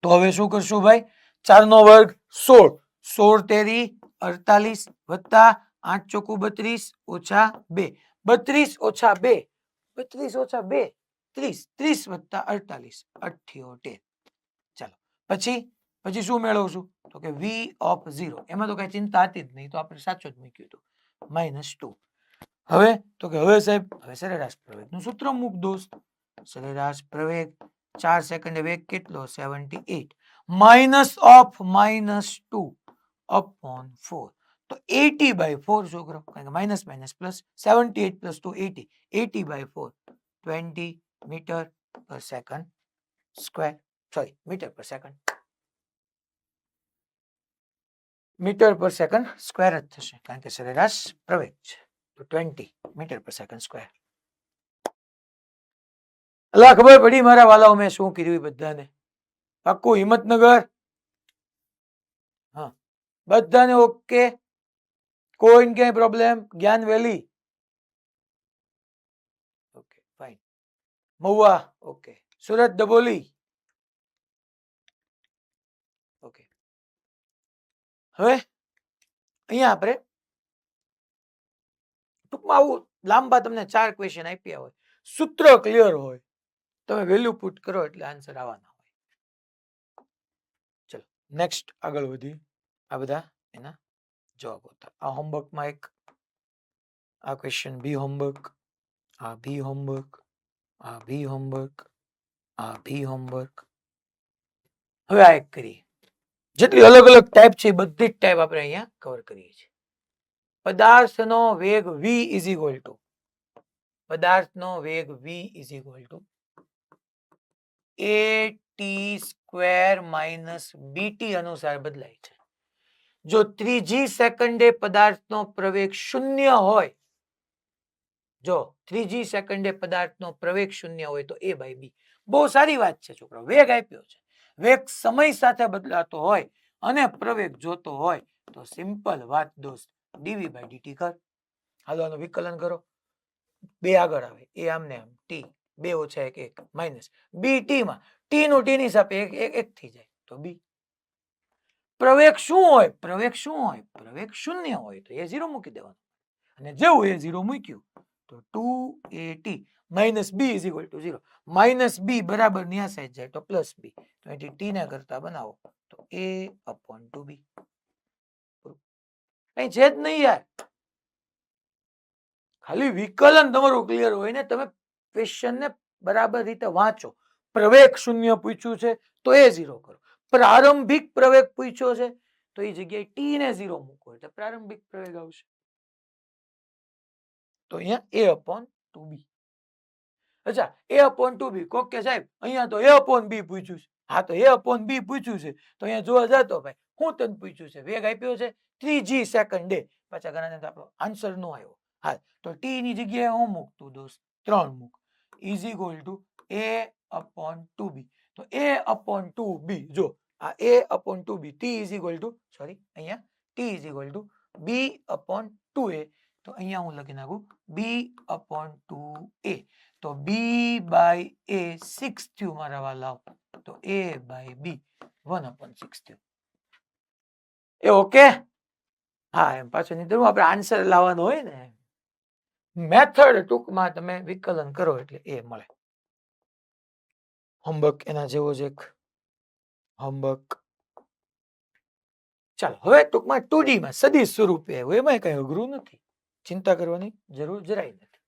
Speaker 1: તો હવે શું કરશું ભાઈ 4 નો વર્ગ 16 16 તેરી 48 વત્તા 8 ચોકુ 32 ઓછા 2 32 ઓછા 2 32 ઓછા 2 30 30 વત્તા 48 78 ચાલો પછી શું મેળવશું તો કે v ઓફ 0 એમાં તો કઈ ચિંતા હતી જ નહીં તો આપણે સાચું જ મૂક્યું હતું -2 હવે તો કે હવે સાહેબ હવે સરેરાશ પ્રવેગનું સૂત્ર મૂક દોસ્ત સરેરાશ પ્રવેગ 4 સેકન્ડે વેગ કેટલો 78 માઇનસ ઓફ -2 upon 4 તો 80/4 છોકરો કારણ કે minus minus plus 78 plus 2 80 80/4 20 metre per second square sorry metre per second metre per second square જ થશે કારણ કે સરેરાશ પ્રવેગ છે તો 20 મીટર પર સેકન્ડ સ્ક્વેર અલા ખબર પડી મારા વાલાઓ મેં શું કર્યું બધાને પાક્કું હિંમતનગર હા બધાને ઓકે કોઈને ક્યાંય problem Gyan valley okay fine Mahuva okay Surat Dabholi okay હવે અહીંયા આપણે ટૂંકમાં આવું લાંબા તમને 4 ક્વેશ્ચન આપ્યા હોય સૂત્ર ક્લિયર હોય તમે વેલ્યુ પુટ કરો એટલે આન્સર આવવાના હોય ચલો નેક્સ્ટ આગળ વધી આ બધા એના જવાબ હતા આ હોમવર્કમાં એક આ ક્વેશ્ચન બી હોમવર્ક આ બી હોમવર્ક આ બી હોમવર્ક આ બી હોમવર્ક હવે આ એક કરીએ જેટલી અલગ અલગ ટાઈપ છે એ બધી જ ટાઈપ આપણે અહીંયા કવર કરીએ છીએ પદાર્થનો વેગ v ઇઝ ઇક્વલ ટુ પદાર્થનો વેગ v is equal two at² - bt અનુસાર બદલાય છે જો ત્રીજી સેકન્ડે પદાર્થનો પ્રવેગ 0 હોય જો ત્રીજી સેકન્ડે પદાર્થનો પ્રવેગ 0 હોય તો a/b બહુ સારી વાત છે છોકરા વેગ આપ્યો છે વેગ સમય સાથે બદલાતો હોય અને પ્રવેગ જોતો હોય તો સિમ્પલ વાત દોસ્ત dv/dt કર હાલો આનું વિકલન કરો 2 આગળ આવે એ આમને આમ t 2 - 1 1 માઇનસ bt માં t નું t ની સાપે 1 થઈ જાય તો b પ્રવેગ શું હોય પ્રવેગ 0 હોય તો a0 મૂકી દેવાનું અને જેવું a0 મૂક્યું તો 2at - b = 0 - b બરાબર ન્યા સાઈડ જાય તો પ્લસ b તો અહીંથી t ના કરતા બનાવો તો a/2b કઈ છે જ નહીં યાર ખાલી વિકલન તમારું ક્લિયર હોય ને તમે ક્વેશ્ચન ને બરાબર રીતે વાંચો પ્રવેગ 0 પૂછ્યું છે તો a0 કરો પ્રારંભિક પ્રવેગ પૂછ્યો છે તો એ જગ્યાએ t ને 0 મૂકો એટલે પ્રારંભિક પ્રવેગ આવશે તો અહીંયા a/2b અચ્છા a/2b કોક કે સાહેબ અહીંયા તો a/b પૂછ્યું છે હા તો a/b પૂછ્યું છે તો અહીંયા જોવા જાતો ભાઈ હું તને પૂછ્યું છે વેગ આપ્યો છે ત્રીજી સેકન્ડે પાછા ઘણા ને આપણો આન્સર નો આવ્યો હા તો t ની જગ્યાએ હું મૂકતું દોસ્ત 3 મૂક ઇઝ ઇક્વલ ટુ a/2b તો a/2b જો આ a/2b t is equal two sorry અહીંયા t is equal two b/2a તો અહીંયા હું લખી નાખું b/2a તો b/a 6 થયું મારા વાલાઓ તો a/b 1/6 થયું એ ઓકે હા એમ પાછું નહીં તો આપણે આન્સર લાવવાનો હોય ને મેથડ ટૂંકમાં તમે વિકલન કરો એટલે એ મળે હોમવર્ક એના જેવો જ એક હોમવર્ક ચાલો હવે ટૂંકમાં 2D માં સદિશ સ્વરૂપે આવ્યું એમાં કઈ અઘરું નથી ચિંતા કરવાની જરૂર જરાય નથી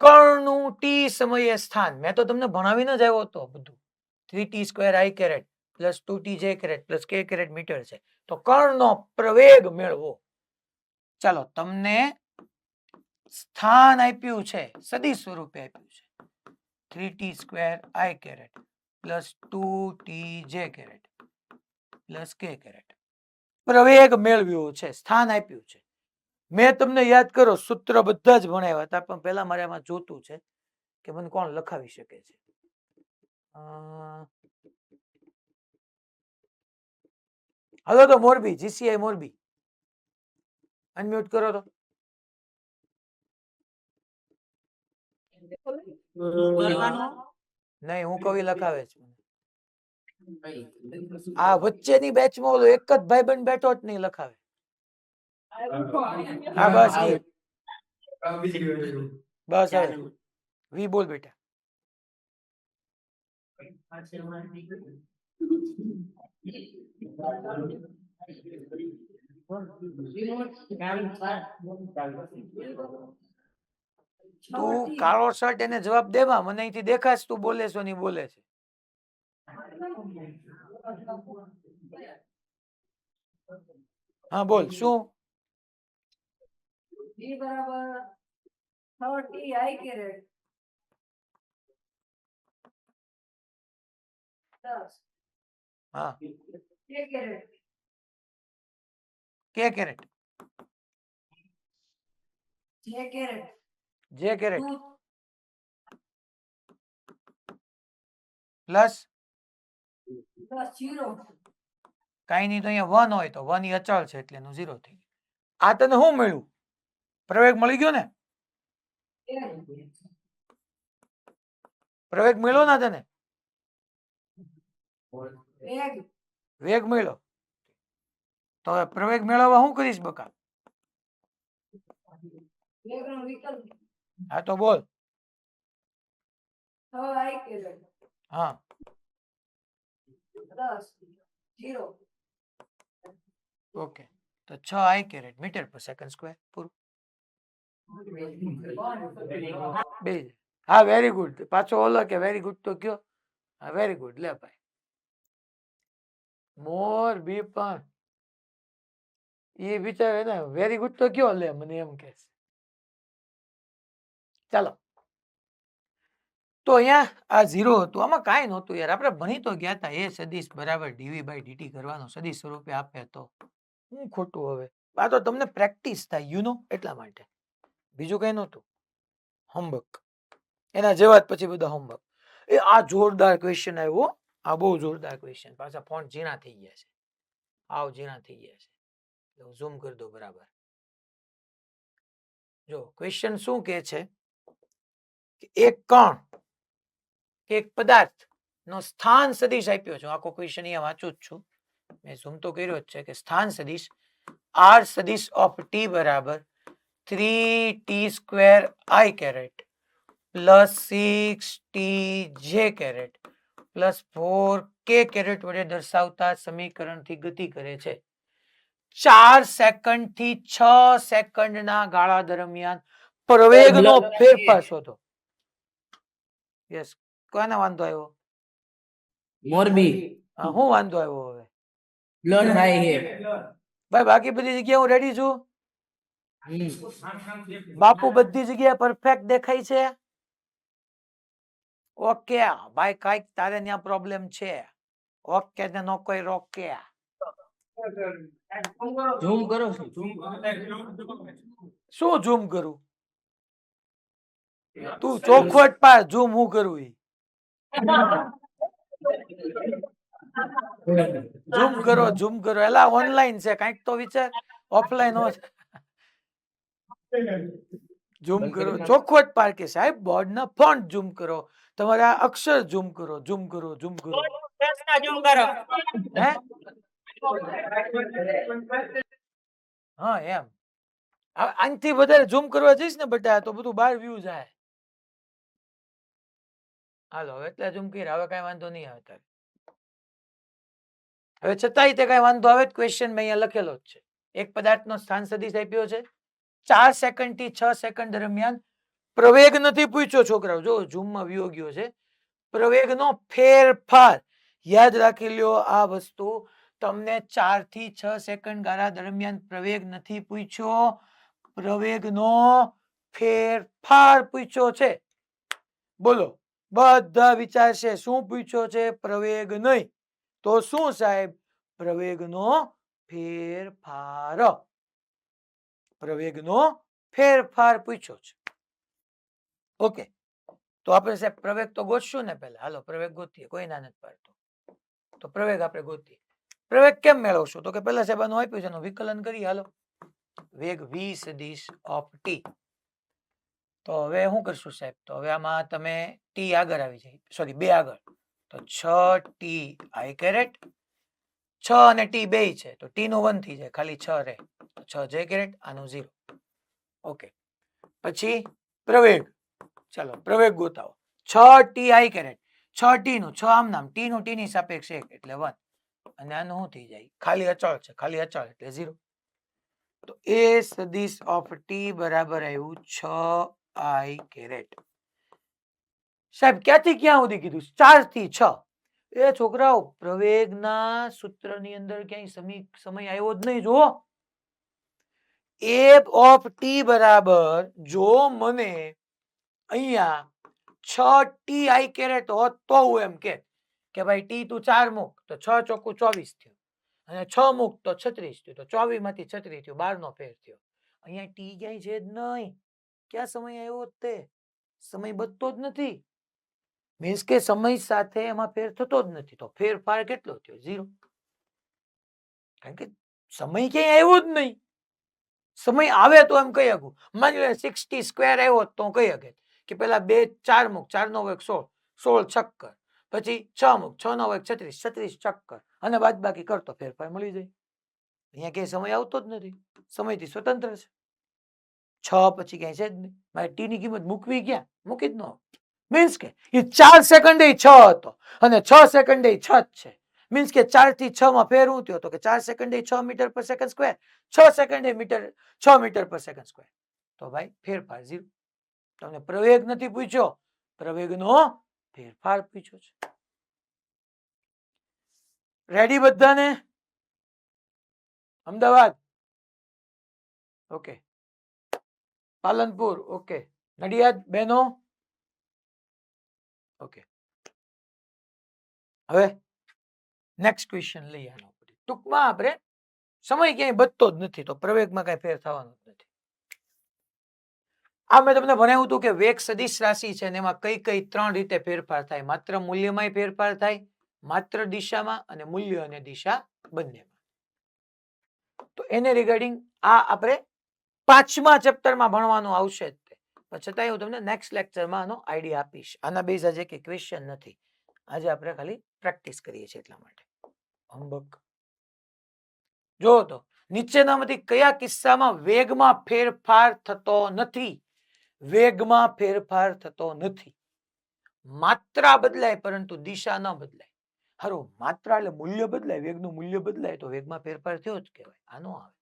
Speaker 1: કર્ણનું t સમયે સ્થાન મેં તો તમને ભણાવીને જ આવ્યો હતો બધું 3t² i caret plus 2t J caret plus k caret metre છે. તો કણનો પ્રવેગ મેળવો. ચાલો તમને સ્થાન આપ્યું છે, સદિશ સ્વરૂપે આપ્યું છે 3t square i caret plus 2tj caret plus k caret. પ્રવેગ મેળવ્યો છે, સ્થાન આપ્યું છે. મેં તમને યાદ કરો સૂત્ર બધા જ ભણાવ્યા હતા, પણ પહેલા મારે આમાં જોતું છે કે મને કોણ લખાવી શકે છે. હલો તો મોરબી, જીસીઆઈ મોરબી અનમ્યુટ કરો તો. નહીં, હું કવિ લખાવે છે. આ વચ્ચેની બેચમાં ઓલો એક જ ભાઈબંધ બેઠો જ નહીં લખાવે. હા બસ ઈ. બસ હવે વી બોલ બેટા. તું કાળો શર્ટ એને જવાબ દેવા, મને અહીંથી દેખાશ તું બોલે છો નહીં બોલે છે. હા બોલ શું?
Speaker 3: D બરાબર 30 i કેરેટ 10
Speaker 1: હા
Speaker 3: k કેરેટ
Speaker 1: કે કેરેટ
Speaker 3: j કેરેટ
Speaker 1: જે કેરેટ
Speaker 3: 2
Speaker 1: પ્લસ
Speaker 3: plus 0
Speaker 1: કાંઈ નહીં તો અહીંયા 1 હોય તો 1 ઈ અચળ છે એટલે એનું 0 થઈ ગયું. આ તને શું મળ્યું? પ્રવેગ મળી ગયો ને? પ્રવેગ મળ્યો ના તને? વેગ મળ્યો. તો હવે પ્રવેગ મેળવવા શું કરીશ બકા? હા તો બોલ.
Speaker 3: i કેરેટ
Speaker 1: હા
Speaker 3: 10 0
Speaker 1: ઓકે. તો 6 i caret metre per second square પૂરું. બે. હા વેરી ગુડ. પાછો ઓલો કે વેરી ગુડ તો કયો. હા વેરી ગુડ. લે ભાઈ મોર બી પણ એ વિચારે ને વેરી ગુડ તો કયો લે મને એમ કે છે. ચાલો તો અહીંયા આ 0 હતું, આમાં કાંઈ નહોતું યાર. આપણે ભણી તો ગયા હતા એ સદિશ બરાબર dv બાય dt કરવાનો સદિશ સ્વરૂપે આપે તો હું ખોટું હવે. આ તો તમને પ્રેક્ટિસ થાય યુ નો એટલા માટે, બીજું કઈ નહોતું. હોમવર્ક એના જેવા જ પછી બધા હોમવર્ક. એ આ જોરદાર ક્વેશ્ચન આવ્યો. આ બહુ જોરદાર ક્વેશ્ચન. પાછા ફોન્ટ ઝીણા થઈ ગયા છે, આવ ઝીણા થઈ ગયા છે. ઝૂમ કરી દો બરાબર. જો ક્વેશ્ચન શું કે છે કે એક કણ એક પદાર્થ નો સ્થાન સદિશ આપ્યો છે. આખો ક્વેશ્ચન અહીંયા વાંચું જ છું, મેં ઝૂમ તો કર્યો જ છે કે સ્થાન સદિશ r સદિશ ઓફ t બરાબર 3t square i caret plus 6tj caret plus 4k caret વડે દર્શાવતા સમીકરણથી ગતિ કરે છે. 4 સેકન્ડ થી 6 સેકન્ડના ગાળા દરમિયાન પ્રવેગનો ફેરફાર શોધો. યસ, કોને વાંધો આવ્યો?
Speaker 7: મોરબી
Speaker 1: હા, હું વાંધો આવ્યો હવે?
Speaker 7: બ્લડ થાય છે.
Speaker 1: ભાઈ બાકી બધી જગ્યાએ હું રેડી છું. બાપુ બધી જગ્યાએ પરફેક્ટ દેખાય છે? ઓકે ભાઈ, કાંઈક તારે ત્યાં પ્રોબ્લેમ છે. ઓકે ને નો કોઈ રોકે.
Speaker 7: ઝૂમ કરો છો.
Speaker 1: શું ઝૂમ કરું? તું ચોખવટ પાડ. ઝૂમ હું કરું ઈ? ઝૂમ કરો, ઝૂમ કરો. એલા ઓનલાઈન છે, કાંઈક તો વિચાર. ઓફલાઈન હોય. ઝૂમ કરો, ચોખવટ પાડ કે સાહેબ બોર્ડના ફોન્ટ ઝૂમ કરો, તમારા અક્ષર ઝૂમ કરો, ઝૂમ કરો, ઝૂમ કરો. હે? હા એમ. આનથી વધારે ઝૂમ કરવા જઈશ ને બટા તો બધું બાર વ્યૂ જાય. હાલો એટલે ઝૂમ કર્યા, હવે કઈ વાંધો નહીં આવે તારે. હવે છતાંય તે કઈ વાંધો આવે? ક્વેશ્ચન મેં અહીંયા લખેલો જ છે. એક પદાર્થનો સ્થાન સદિશ આપ્યો છે. 4 સેકન્ડ થી 6 સેકન્ડ દરમિયાન પ્રવેગ નથી પૂછ્યો છોકરાઓ. જો ઝૂમમાં વ્યૂ ગયો છે. પ્રવેગનો ફેરફાર યાદ રાખી લ્યો આ વસ્તુ. તમને 4 થી 6 સેકન્ડ ગાળા દરમિયાન પ્રવેગ નથી પૂછ્યો, પ્રવેગનો ફેરફાર પૂછ્યો છે. બોલો, બધા વિચારશે શું પૂછ્યો છે? પ્રવેગ નહીં તો શું સાહેબ? પ્રવેગનો ફેરફાર. પ્રવેગનો ફેરફાર પૂછ્યો છે. ઓકે, તો આપણે સાહેબ પ્રવેગ તો ગોતશું ને પહેલા. હાલો પ્રવેગ ગોતીએ, કોઈ ના નથી પાડતો. તો પ્રવેગ આપણે ગોતીએ. પ્રવેગ કેમ મેળવશું? તો કે પહેલા સાહેબ આનું આપ્યું છે, એનું વિકલન કરીએ. હાલો, વેગ v સદિશ ઓફ t. તો હવે શું કરશું સાહેબ? તો હવે આમાં તમે t આગળ આવી જાય, સોરી 2 આગળ, તો 6t i કેરેટ. 6 અને t બે છે તો t નું 1 થઈ જાય, ખાલી 6 રહે, 6 j કેરેટ, આનું 0. ઓકે, પછી પ્રવેગ. ચાલો પ્રવેગ ગોતાવો. 6t i કેરેટ, 6t નું 6 આમ નામ, t નું t ની સાપેક્ષ 1 એટલે 1, અને આનું શું થઈ જાય? ખાલી અચળ છે, ખાલી અચળ એટલે 0. તો a સદિશ ઓફ t બરાબર આવ્યું 6i કેરેટ. સાહેબ ક્યાંથી ક્યાં સુધી કીધું? 4 થી 6. એ છોકરાઓ, પ્રવેગના સૂત્રની અંદર ક્યાંય સમય આવ્યો જ નહીં. જુઓ, a ઓફ t બરાબર, જો મને અહીંયા 6t i કેરેટ હોત તો હું એમ કે ભાઈ t તું 4 મૂક તો 6 ચોકુ 24 થયું, અને 6 મૂક તો 36 થયું, તો 24 માંથી 36 થયું, 12 નો ફેર થયો. અહીંયા t ક્યાંય છે જ નહીં. ક્યાં સમય આવ્યો? તે સમય બચતો જ નથી. મીન્સ કે સમય સાથે એમાં ફેર થતો જ નથી. તો ફેરફાર કેટલો થયો? 0. કારણ કે સમય ક્યાંય આવ્યો જ નહીં. સમય આવે તો એમ કહી શકું. માની લે 60 સ્ક્વેર આવ્યો તો હું કહી શકે કે પેલા 2 4 મૂક, 4 નો વર્ગ 16, 16 છક્કર, પછી 6 મૂક, 6 નો વર્ગ 36, 36 છક્કર, અને બાદ બાકી કરતો ફેરફાર મળી જાય. અહીંયા ક્યાંય સમય આવતો જ નથી, સમયથી સ્વતંત્ર છે. 6 પછી ક્યાંય છે જ નહીં. મારે t ની કિંમત મૂકવી ક્યાં? મૂકી જ ન. મીન્સ કે એ 4 સેકન્ડે 6 હતો અને 6 સેકન્ડે 6 જ છે. મીન્સ કે 4 થી 6 માં ફેર શું થયો? તો કે 4 સેકન્ડે 6 metre per second square, 6 સેકન્ડે 6 metre per second square. તો ભાઈ ફેરફાર 0. તમને પ્રવેગ નથી પૂછ્યો, પ્રવેગનો ફેરફાર પૂછ્યો છે. રેડી બધાને? અમદાવાદ ઓકે, પાલનપુર ઓકે, નડિયાદ બેનો ઓકે. હવે નેક્સ્ટ ક્વેશ્ચન લઈએ. આનો ટૂંકમાં આપણે સમય ક્યાંય બચતો જ નથી, તો પ્રવેગમાં કઈ ફેર થવાનો જ નથી. આ મેં તમને ભણાવ્યું હતું કે વેગ સદિશ રાશિ છે ને એમાં કઈ કઈ 3 રીતે ફેરફાર થાય. માત્ર મૂલ્યમાં ફેરફાર થાય, માત્ર દિશામાં, અને મૂલ્ય અને દિશા બંનેમાં. તો એને રિગાર્ડિંગ આ આપણે 5મા ચેપ્ટરમાં ભણવાનું આવશે જ. પણ છતાંય હું તમને નેક્સ્ટ લેક્ચરમાં આનો આઈડિયા આપીશ. આના બેઝ આજે કે ક્વેશ્ચન નથી, આજે આપણે ખાલી પ્રેક્ટિસ કરીએ છીએ એટલા માટે. હોમવર્ક જો તો નીચેનામાંથી કયા કિસ્સામાં વેગમાં ફેરફાર થતો નથી? વેગમાં ફેરફાર થતો નથી. માત્રા બદલાય પરંતુ દિશા ન બદલાય. હારું, માત્રા એટલે મૂલ્ય બદલાય, વેગનું મૂલ્ય બદલાય તો વેગમાં ફેરફાર થયો જ કહેવાય. આનો આવે.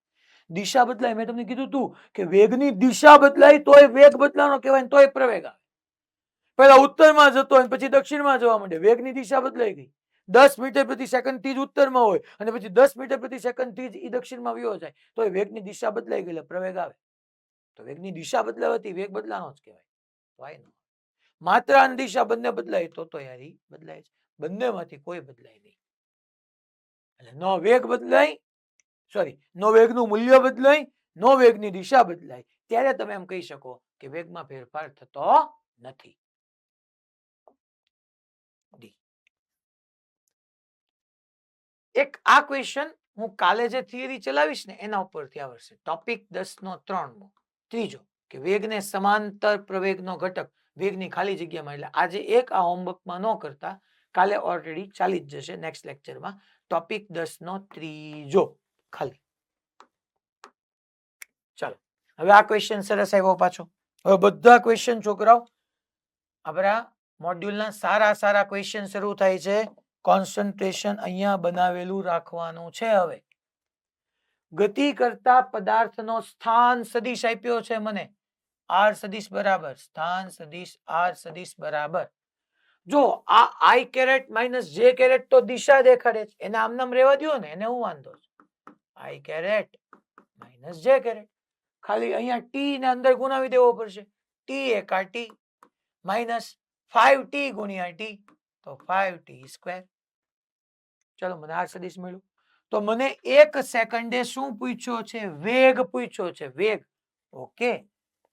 Speaker 1: દિશા બદલાય, મેં તમને કીધું તું કે વેગની દિશા બદલાય તોય વેગ બદલાવાનો કહેવાય, તોય પ્રવેગ આવે. પહેલા ઉત્તરમાં જતો હોય પછી દક્ષિણમાં જવા માંડે, વેગની દિશા બદલાઈ ગઈ. 10 મીટર પ્રતિ સેકન્ડ થી જ ઉત્તરમાં હોય અને પછી 10 મીટર પ્રતિ સેકન્ડ થી જ ઈ દક્ષિણમાં વયો જાય, તો વેગની દિશા બદલાઈ ગઈ એટલે પ્રવેગ આવે. તો વેગની દિશા બદલાવાથી વેગ બદલાનો જ કહેવાય. વાય નો. માત્રા અને દિશા બંને બદલાય તો યાર બદલાય છે. બંનેમાંથી કોઈ બદલાય નહીં. એટલે નો વેગ બદલાય, સોરી, નો વેગનું મૂલ્ય બદલાય, નો વેગની દિશા બદલાય, ત્યારે તમે એમ કહી શકો કે વેગમાં ફેરફાર થતો નથી. એક આ ક્વેશ્ચન હું કાલે જે થિયરી ચલાવીશ ને એના ઉપરથી આવશે. ટોપિક 10 ત્રીજો કે વેગને સમાંતર પ્રવેગનો ઘટક વેગની ખાલી જગ્યામાં. એટલે આજે એક આ હોમવર્કમાં ન કરતા કાલે ઓલરેડી ચાલી જ જશે નેક્સ્ટ લેક્ચરમાં. ટોપિક 10 ખાલી. ચાલો હવે આ ક્વેશ્ચન સરસ આવ્યો પાછો. હવે બધા ક્વેશ્ચન છોકરાઓ આપણા મોડ્યુલના સારા ક્વેશ્ચન શરૂ થાય છે. કોન્સન્ટ્રેશન અહીંયા બનાવેલું રાખવાનું છે. હવે ગતિ કરતા પદાર્થનો સ્થાન સદિશ આપ્યો છે મને, r સદિશ બરાબર સ્થાન સદિશ r સદિશ બરાબર જો આ આઈ કેરેટ માઇનસ જે કેરેટ તો દિશા દેખાડે છે, એને આમ નામ રહેવા દ્યો ને, એને હું વાંધો છે. આઈ કેરેટ માઇનસ જે કેરેટ, ખાલી અહીંયા ટી ને અંદર ગુણાવી દેવો પડશે. ટી એકા ટી માઇનસ 5t ગુણ્યા ટી, તો 5t સ્ક્વેર. ચલો મને આ સદિશ મળ્યું. તો મને 1 સેકન્ડે શું પૂછ્યો છે? વેગ પૂછ્યો છે. વેગ. ઓકે,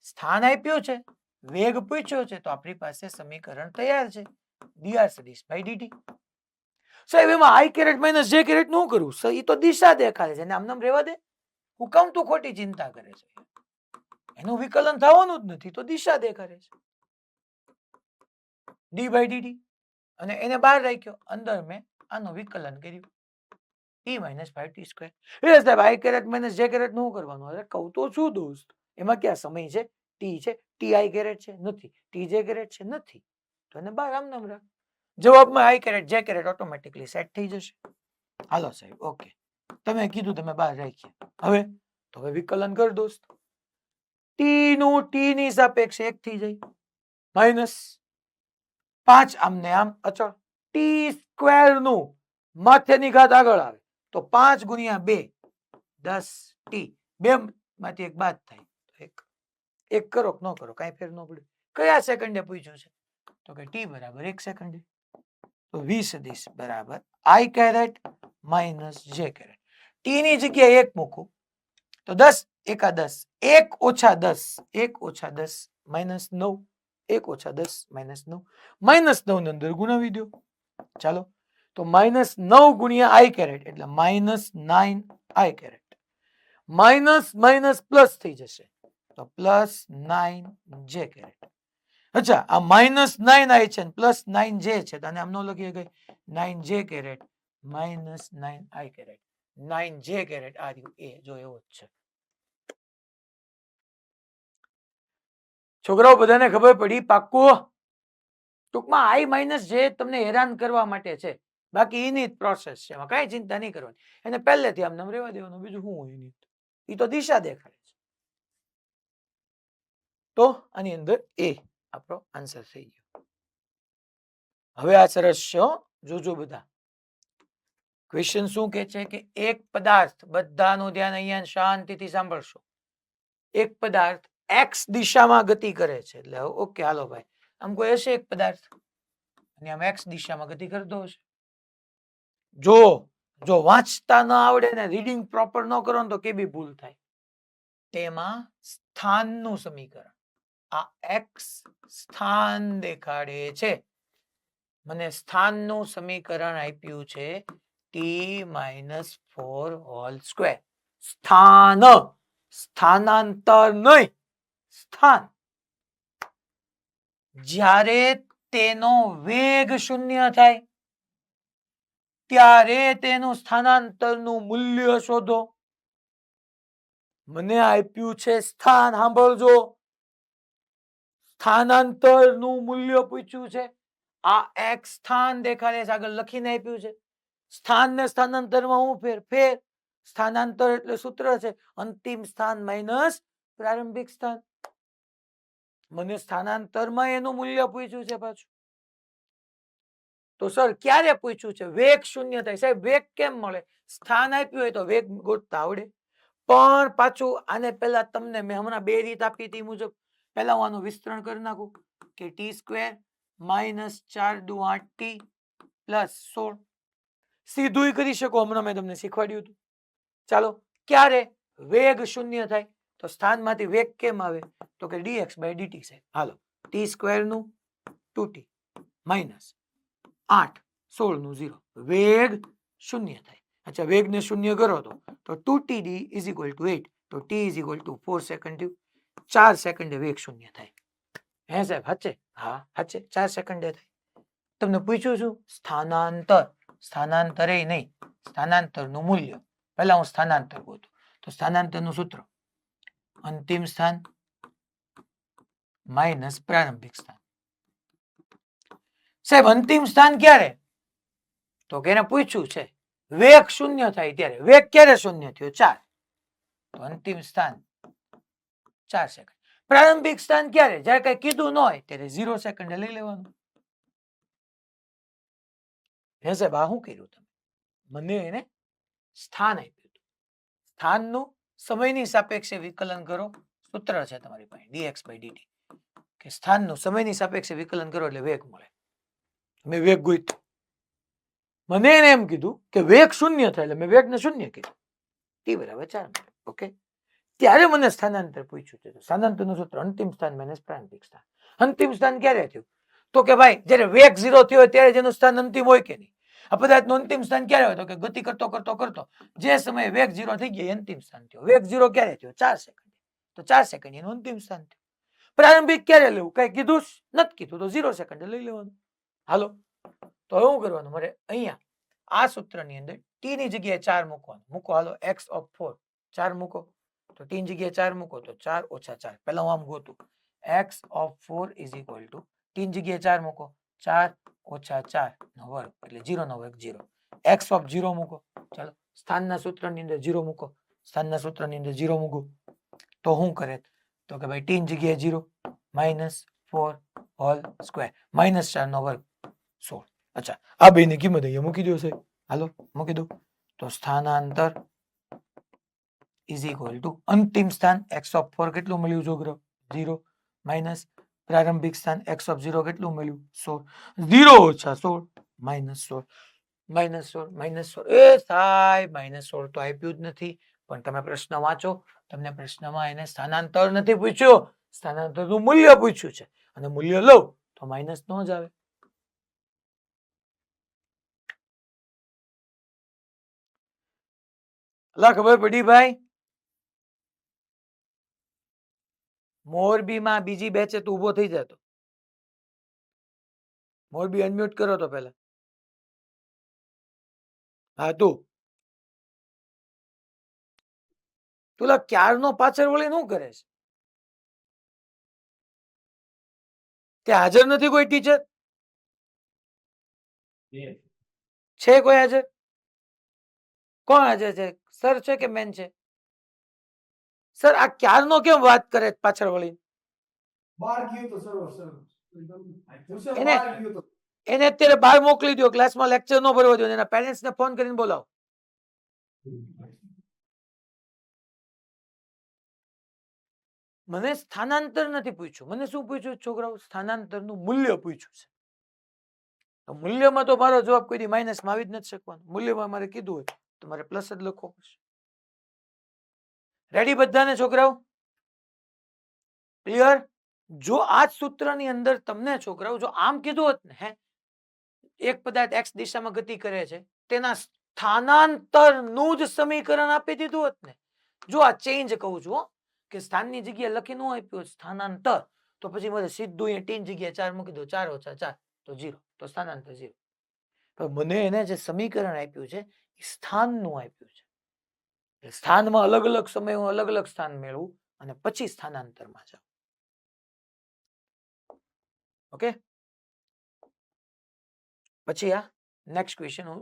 Speaker 1: સ્થાન આપ્યું છે, વેગ પૂછ્યો છે, તો આપણી પાસે સમીકરણ તૈયાર છે. dr સદિશ બાય dt. સાહેબ એમાં I caret minus J caret નું કરું? એ તો દિશા દેખાડે છે, એને આમ નામ રહેવા દે. હું કામ તું ખોટી ચિંતા કરે છે? એનું વિકલન થવાનું જ નથી, તો દિશા દેખાડે છે. d બાય dt, અને એને બહાર રાખ્યો, અંદર મેં આનું વિકલન કર્યું, e માઇનસ 5t સ્ક્વેર. એટલે સાહેબ આઈ કેરેટ માઇનસ જે કેરેટ નું કરવાનું? અરે કહું તો છું દોસ્ત, એમાં ક્યાં સમય છે? ટી છે, ટી આઈ કેરેટ છે નથી, ટી જે કેરેટ છે નથી, તો એને બહાર આમ નામ રાખ. જવાબમાં આઈ કેરેટ જે કેરેટ ઓટોમેટિકલી સેટ થઈ જશે. હાલો સાહેબ, ઓકે, તમે કીધું તમે બહાર રાખ્યા. હવે તો હવે વિકલન કર દોસ્ત. ટી નું ટી ની સાપેક્ષે 1 થઈ જાય, માઇનસ 5 આમને આમ અચળ. ટી સ્ક્વેર નું માથેની ઘાત આગળ આવે, તો 5 ગુણ્યા 2 10 ટી. 2 માંથી 1 બાદ થાય, એક કરો કે ન કરો કાંઈ ફેર ન પડે. કયા સેકન્ડે પૂછ્યું છે? તો કે ટી બરાબર 1 સેકન્ડે. તો 20 સદિશ બરાબર આઈ caret minus J caret. T ની જગ્યાએ 1 મૂકું તો 10 એકા 10, 1 ઓછા 10, 1 ઓછા 10 માઇનસ 9, 1 ઓછા 10 માઇનસ 9, માઇનસ 9 ની અંદર ગુણાવી દો. ચાલો, તો માઇનસ 9 ગુણ્યા આઈ કેરેટ એટલે માઇનસ 9 આઈ કેરેટ. માઇનસ માઇનસ પ્લસ થઈ જશે, તો પ્લસ 9 જે કેરેટ. અચ્છા, આ માઇનસ 9 આઈ છે પ્લસ 9 જે છે, તો આને આમ ન લખીએ ગઈ 9 જે કેરેટ માઇનસ 9 આઈ કેરેટ. 9 જે કેરેટ આ રહ્યું એ, જો એવો જ છે. છોકરાઓ બધાને ખબર પડી? પાક્કું? ટૂંકમાં આઈ માઇનસ જે તમને હેરાન કરવા માટે છે, બાકી એની જ પ્રોસેસ છે, એમાં કાંઈ ચિંતા નહીં કરવાની. એને પહેલેથી આમ નામ રહેવા દેવાનું, બીજું શું હોય એની? એ તો દિશા દેખાડે છે. તો આની અંદર એ આપણો આન્સર થઈ ગયો. હવે આ સરસ છે, જોજો બધા. ક્વેશ્ચન શું કે છે કે એક પદાર્થ, બધાનું ધ્યાન અહીંયા શાંતિથી સાંભળશો. એક પદાર્થ એક્સ દિશામાં ગતિ કરે છે. એટલે ઓકે હાલો ભાઈ, આમ કોઈ હશે એક પદાર્થ અને આમ એક્સ દિશામાં ગતિ કરતો હશે. જો વાંચતા ન આવડે ને રીડિંગ પ્રોપર ન કરો ને તો કે બી ભૂલ થાય. તેમાં સ્થાનનું સમીકરણ, આ એક્સ સ્થાન દેખાડે છે. મને સ્થાનનું સમીકરણ આપ્યું છે t-4 હોલ સ્ક્વેર. સ્થાન, સ્થાનાંતર નહીં, સ્થાન. જ્યારે તેનો વેગ 0 થાય ત્યારે તેનું સ્થાનાંતરનું મૂલ્ય શોધો. મને આપ્યું છે સ્થાન, સાંભળજો, સ્થાનાંતરનું મૂલ્ય પૂછ્યું છે. આ એક સ્થાન દેખાડે છે, આગળ લખીને આપ્યું છે. સ્થાન ને સ્થાનાંતરમાં હું ફેર? સ્થાનાંતર એટલે સૂત્ર છે અંતિમ સ્થાન માઇનસ પ્રારંભિક સ્થાન. મને સ્થાનાંતરમાં એનું મૂલ્ય પૂછ્યું છે પાછું. તો સર ક્યારે પૂછ્યું છે? વેગ 0 થાય. સાહેબ વેગ કેમ મળે? સ્થાન આપ્યું હોય તો વેગ ગોતતા આવડે. પણ પાછું આને પહેલા તમને મેં હમણાં 2 રીત આપી હતી મુજબ પહેલા હું આનું વિસ્તરણ કરી નાખું કે ટી સ્ક્વેર માઇનસ 4 દુ 8t પ્લસ 16. સીધું કરી શકો, હમણાં મેં તમને શીખવાડ્યું હતું. ચાલો, ક્યારે વેગ 0 થાય તો સ્થાનમાંથી વેગ કેમ આવે? તો કે dx બાય dt. સાહેબ હાલો, ટી સ્ક્વેર નું 2t માઇનસ 8 16 નું 0, વેગ 0 થાય. અચ્છા, વેગને 0 કરો તો 2td ઇઝ ઇક્વલ ટુ 8, તો t is equal two 4 second. 4 સેકન્ડે વેગ 0 થાય. હે સાહેબ હાચે? હા હાચે, 4 સેકન્ડે થાય. તમને પૂછ્યું છું સ્થાનાંતર, સ્થાનાંતરે નહીં, સ્થાનાંતરનું મૂલ્ય. પહેલા હું સ્થાનાંતર ગોતું, તો સ્થાનાંતરનું સૂત્ર અંતિમ સ્થાન માઇનસ પ્રારંભિક સ્થાન. સાહેબ અંતિમ સ્થાન ક્યારે? તો કે એને પૂછ્યું છે વેગ 0 થાય ત્યારે. વેગ ક્યારે 0 થયો? 4, તો અંતિમ સ્થાન 4 સેકન્ડ. પ્રારંભિક સ્થાન ક્યારે? જ્યારે કઈ કીધું ન હોય ત્યારે 0 સેકન્ડે લઈ લેવાનું. હે સાહેબ આ શું કર્યું તમે? મને એને સ્થાન આપ્યું હતું. સ્થાનનું સમયની સાપેક્ષે વિકલન કરો. સૂત્ર છે તમારી પાસે dx/dt કે સ્થાનનું સમયની સાપેક્ષે વિકલન કરો એટલે વેગ મળે. મેં વેગ ગોત્યો. મને એને એમ કીધું કે વેગ શૂન્ય થાય એટલે મેં વેગને શૂન્ય કીધું. t બરાબર 4 મીટર. ઓકે, ત્યારે મને સ્થાનાંતર પૂછ્યું છે. સ્થાનાંતરનું સૂત્ર અંતિમ સ્થાન માઇનસ પ્રારંભિક સ્થાન. અંતિમ સ્થાન ક્યારે થયું? તો કે ભાઈ જ્યારે વેગ 0 થયો હોય ત્યારે જેનું સ્થાન અંતિમ હોય કે નહીં? આ પદાર્થનું અંતિમ સ્થાન ક્યારે હોય? તો કે ગતિ કરતો કરતો કરતો જે સમયે વેગ 0 થઈ ગયો એ અંતિમ સ્થાન થયો. વેગ 0 ક્યારે થયો? 4 સેકન્ડ. તો 4 સેકન્ડ એનું અંતિમ સ્થાન થયું. પ્રારંભિક ક્યારે લેવું? કઈ કીધું નથી કીધું તો 0 સેકન્ડ લઈ લેવાનું. હાલો, તો હવે શું કરવાનું? મારે અહીંયા આ સૂત્રની અંદર t ની જગ્યાએ 4 મૂકવાનું. મૂકો હાલો, x of 4 4 મૂકો તો t ની જગ્યાએ 4 મૂકો તો 4 - 4. પહેલા હું આમ ગોતું. x of 4 is equal to t ની જગ્યાએ 4 મૂકો 4 - 4 નો વર્ગ એટલે 0 નો વર્ગ 0. x of 0 મૂકો. ચાલો, સ્થાનના સૂત્રની અંદર 0 મૂકો. સ્થાનના સૂત્રની અંદર 0 મૂકો તો શું કરે? તો કે ભાઈ t ની જગ્યાએ 0 -4 હોલ સ્ક્વેર -4 નો વર્ગ 16. અચ્છા, આ બેની કિંમત અહીંયા મૂકી દો છે. હાલો મૂકી દો. તો સ્થાનાંતર ઇઝ ઇક્વલ ટુ અંતિમ સ્થાન x of 4 કેટલું મળ્યું છોકરો? 0 માઇનસ પ્રારંભિક સ્થાન x of 0 કેટલું મળ્યું? 16. 0 - 16 -16 -16 એ સાહેબ -16 તો આપ્યું જ નથી. પણ તમે પ્રશ્ન વાંચો, તમને પ્રશ્નમાં એને સ્થાનાંતર નથી પૂછ્યું, સ્થાનાંતરનું મૂલ્ય પૂછ્યું છે અને મૂલ્ય લો તો માઇનસ નો જ આવે. લા ખબર પડી ભાઈ? મોરબીમાં બીજી બેચે તું ઉભો થઈ જતો. મોરબી અનમ્યુટ કરો તો પેલા. હા તું તુલા ક્યારનો પાછળ વળી શું કરે છે? ત્યાં હાજર નથી કોઈ ટીચર? છે કોઈ હાજર? કોણ હાજર છે? સર છે કે મેન છે? સર આ ક્યારનો કેમ વાત કરે પાછળ વળી? એને અત્યારે બહાર મોકલી દો, ક્લાસમાં લેક્ચર ન ભરવા દો, એના પેરેન્ટ્સ ને ફોન કરીને બોલાવો. મને સ્થાનાંતર નથી પૂછ્યું. મને શું પૂછ્યું છોકરાઓ? સ્થાનાંતરનું મૂલ્ય પૂછ્યું છે. તો મૂલ્યમાં તો મારો જવાબ કોઈ દી માઇનસ માં આવી જ નથી શકવાનો. મૂલ્યમાં મારે કીધું હોય તો મારે પ્લસ જ લખવો પડશે. રેડી બધાને છોકરાઓ? ક્લિયર? જો આ સૂત્રની અંદર તમને છોકરાઓ જો આમ કીધું હોત ને, હે એક પદાર્થ x દિશામાં ગતિ કરે છે તેના સ્થાનાંતરનું જ સમીકરણ આપી દીધું હોત ને, જો આ ચેન્જ કહું છું હો, કે સ્થાનની જગ્યાએ લખી ન આપ્યું સ્થાનાંતર, તો પછી મને સીધું અહીંયા t ની જગ્યાએ 4 મૂકી દો, 4 - 4 તો 0, તો સ્થાનાંતર 0. પણ મને એને જે સમીકરણ આપ્યું છે એ સ્થાનનું આપ્યું છે. સ્થાનમાં અલગ અલગ સમય હું અલગ અલગ સ્થાન મેળવું અને પછી સ્થાનાંતરમાં જાઉં. ઓકે, પછી આ નેક્સ્ટ ક્વેશ્ચન, હું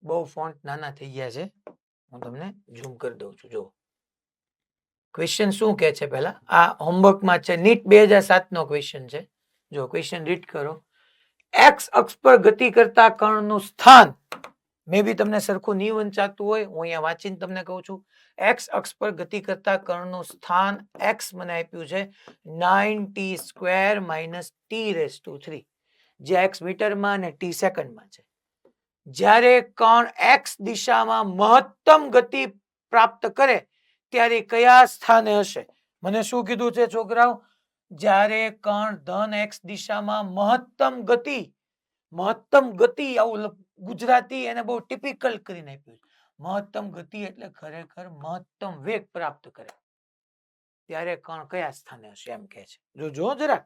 Speaker 1: બહુ ફોન્ટ નાના થઈ ગયા છે, હું તમને ઝૂમ કરી દઉં છું. જો ક્વેશ્ચન શું કહે છે, પહેલા આ હોમવર્કમાં છે, નીટ 2007 નો ક્વેશ્ચન છે. જો ક્વેશ્ચન રીડ કરો. એક્સ અક્ષ પર ગતિ કરતા કણનું સ્થાન, મે બી તમને સરખું નહીં વંચાતું હોય, હું અહીંયા વાંચીને તમને કહું છું. એક્સ અક્ષ પર ગતિ કરતા કણનું સ્થાન એક્સ મને આપ્યું છે 9t² - t⁻³ જે એક્સ મીટરમાં અને ટી સેકન્ડમાં છે. જ્યારે કણ એક્સ દિશામાં મહત્તમ ગતિ પ્રાપ્ત કરે ત્યારે કયા સ્થાને હશે? મને શું કીધું છે છોકરાઓ? જ્યારે કણ ધન એક્સ દિશામાં મહત્તમ ગતિ, આવું ગુજરાતી એને બહુ ટિપિકલ કરીને આપ્યું છે. મહત્તમ ગતિ એટલે ખરેખર મહત્તમ વેગ પ્રાપ્ત કરે ત્યારે કણ કયા સ્થાને હશે એમ કહે છે. જો જરા,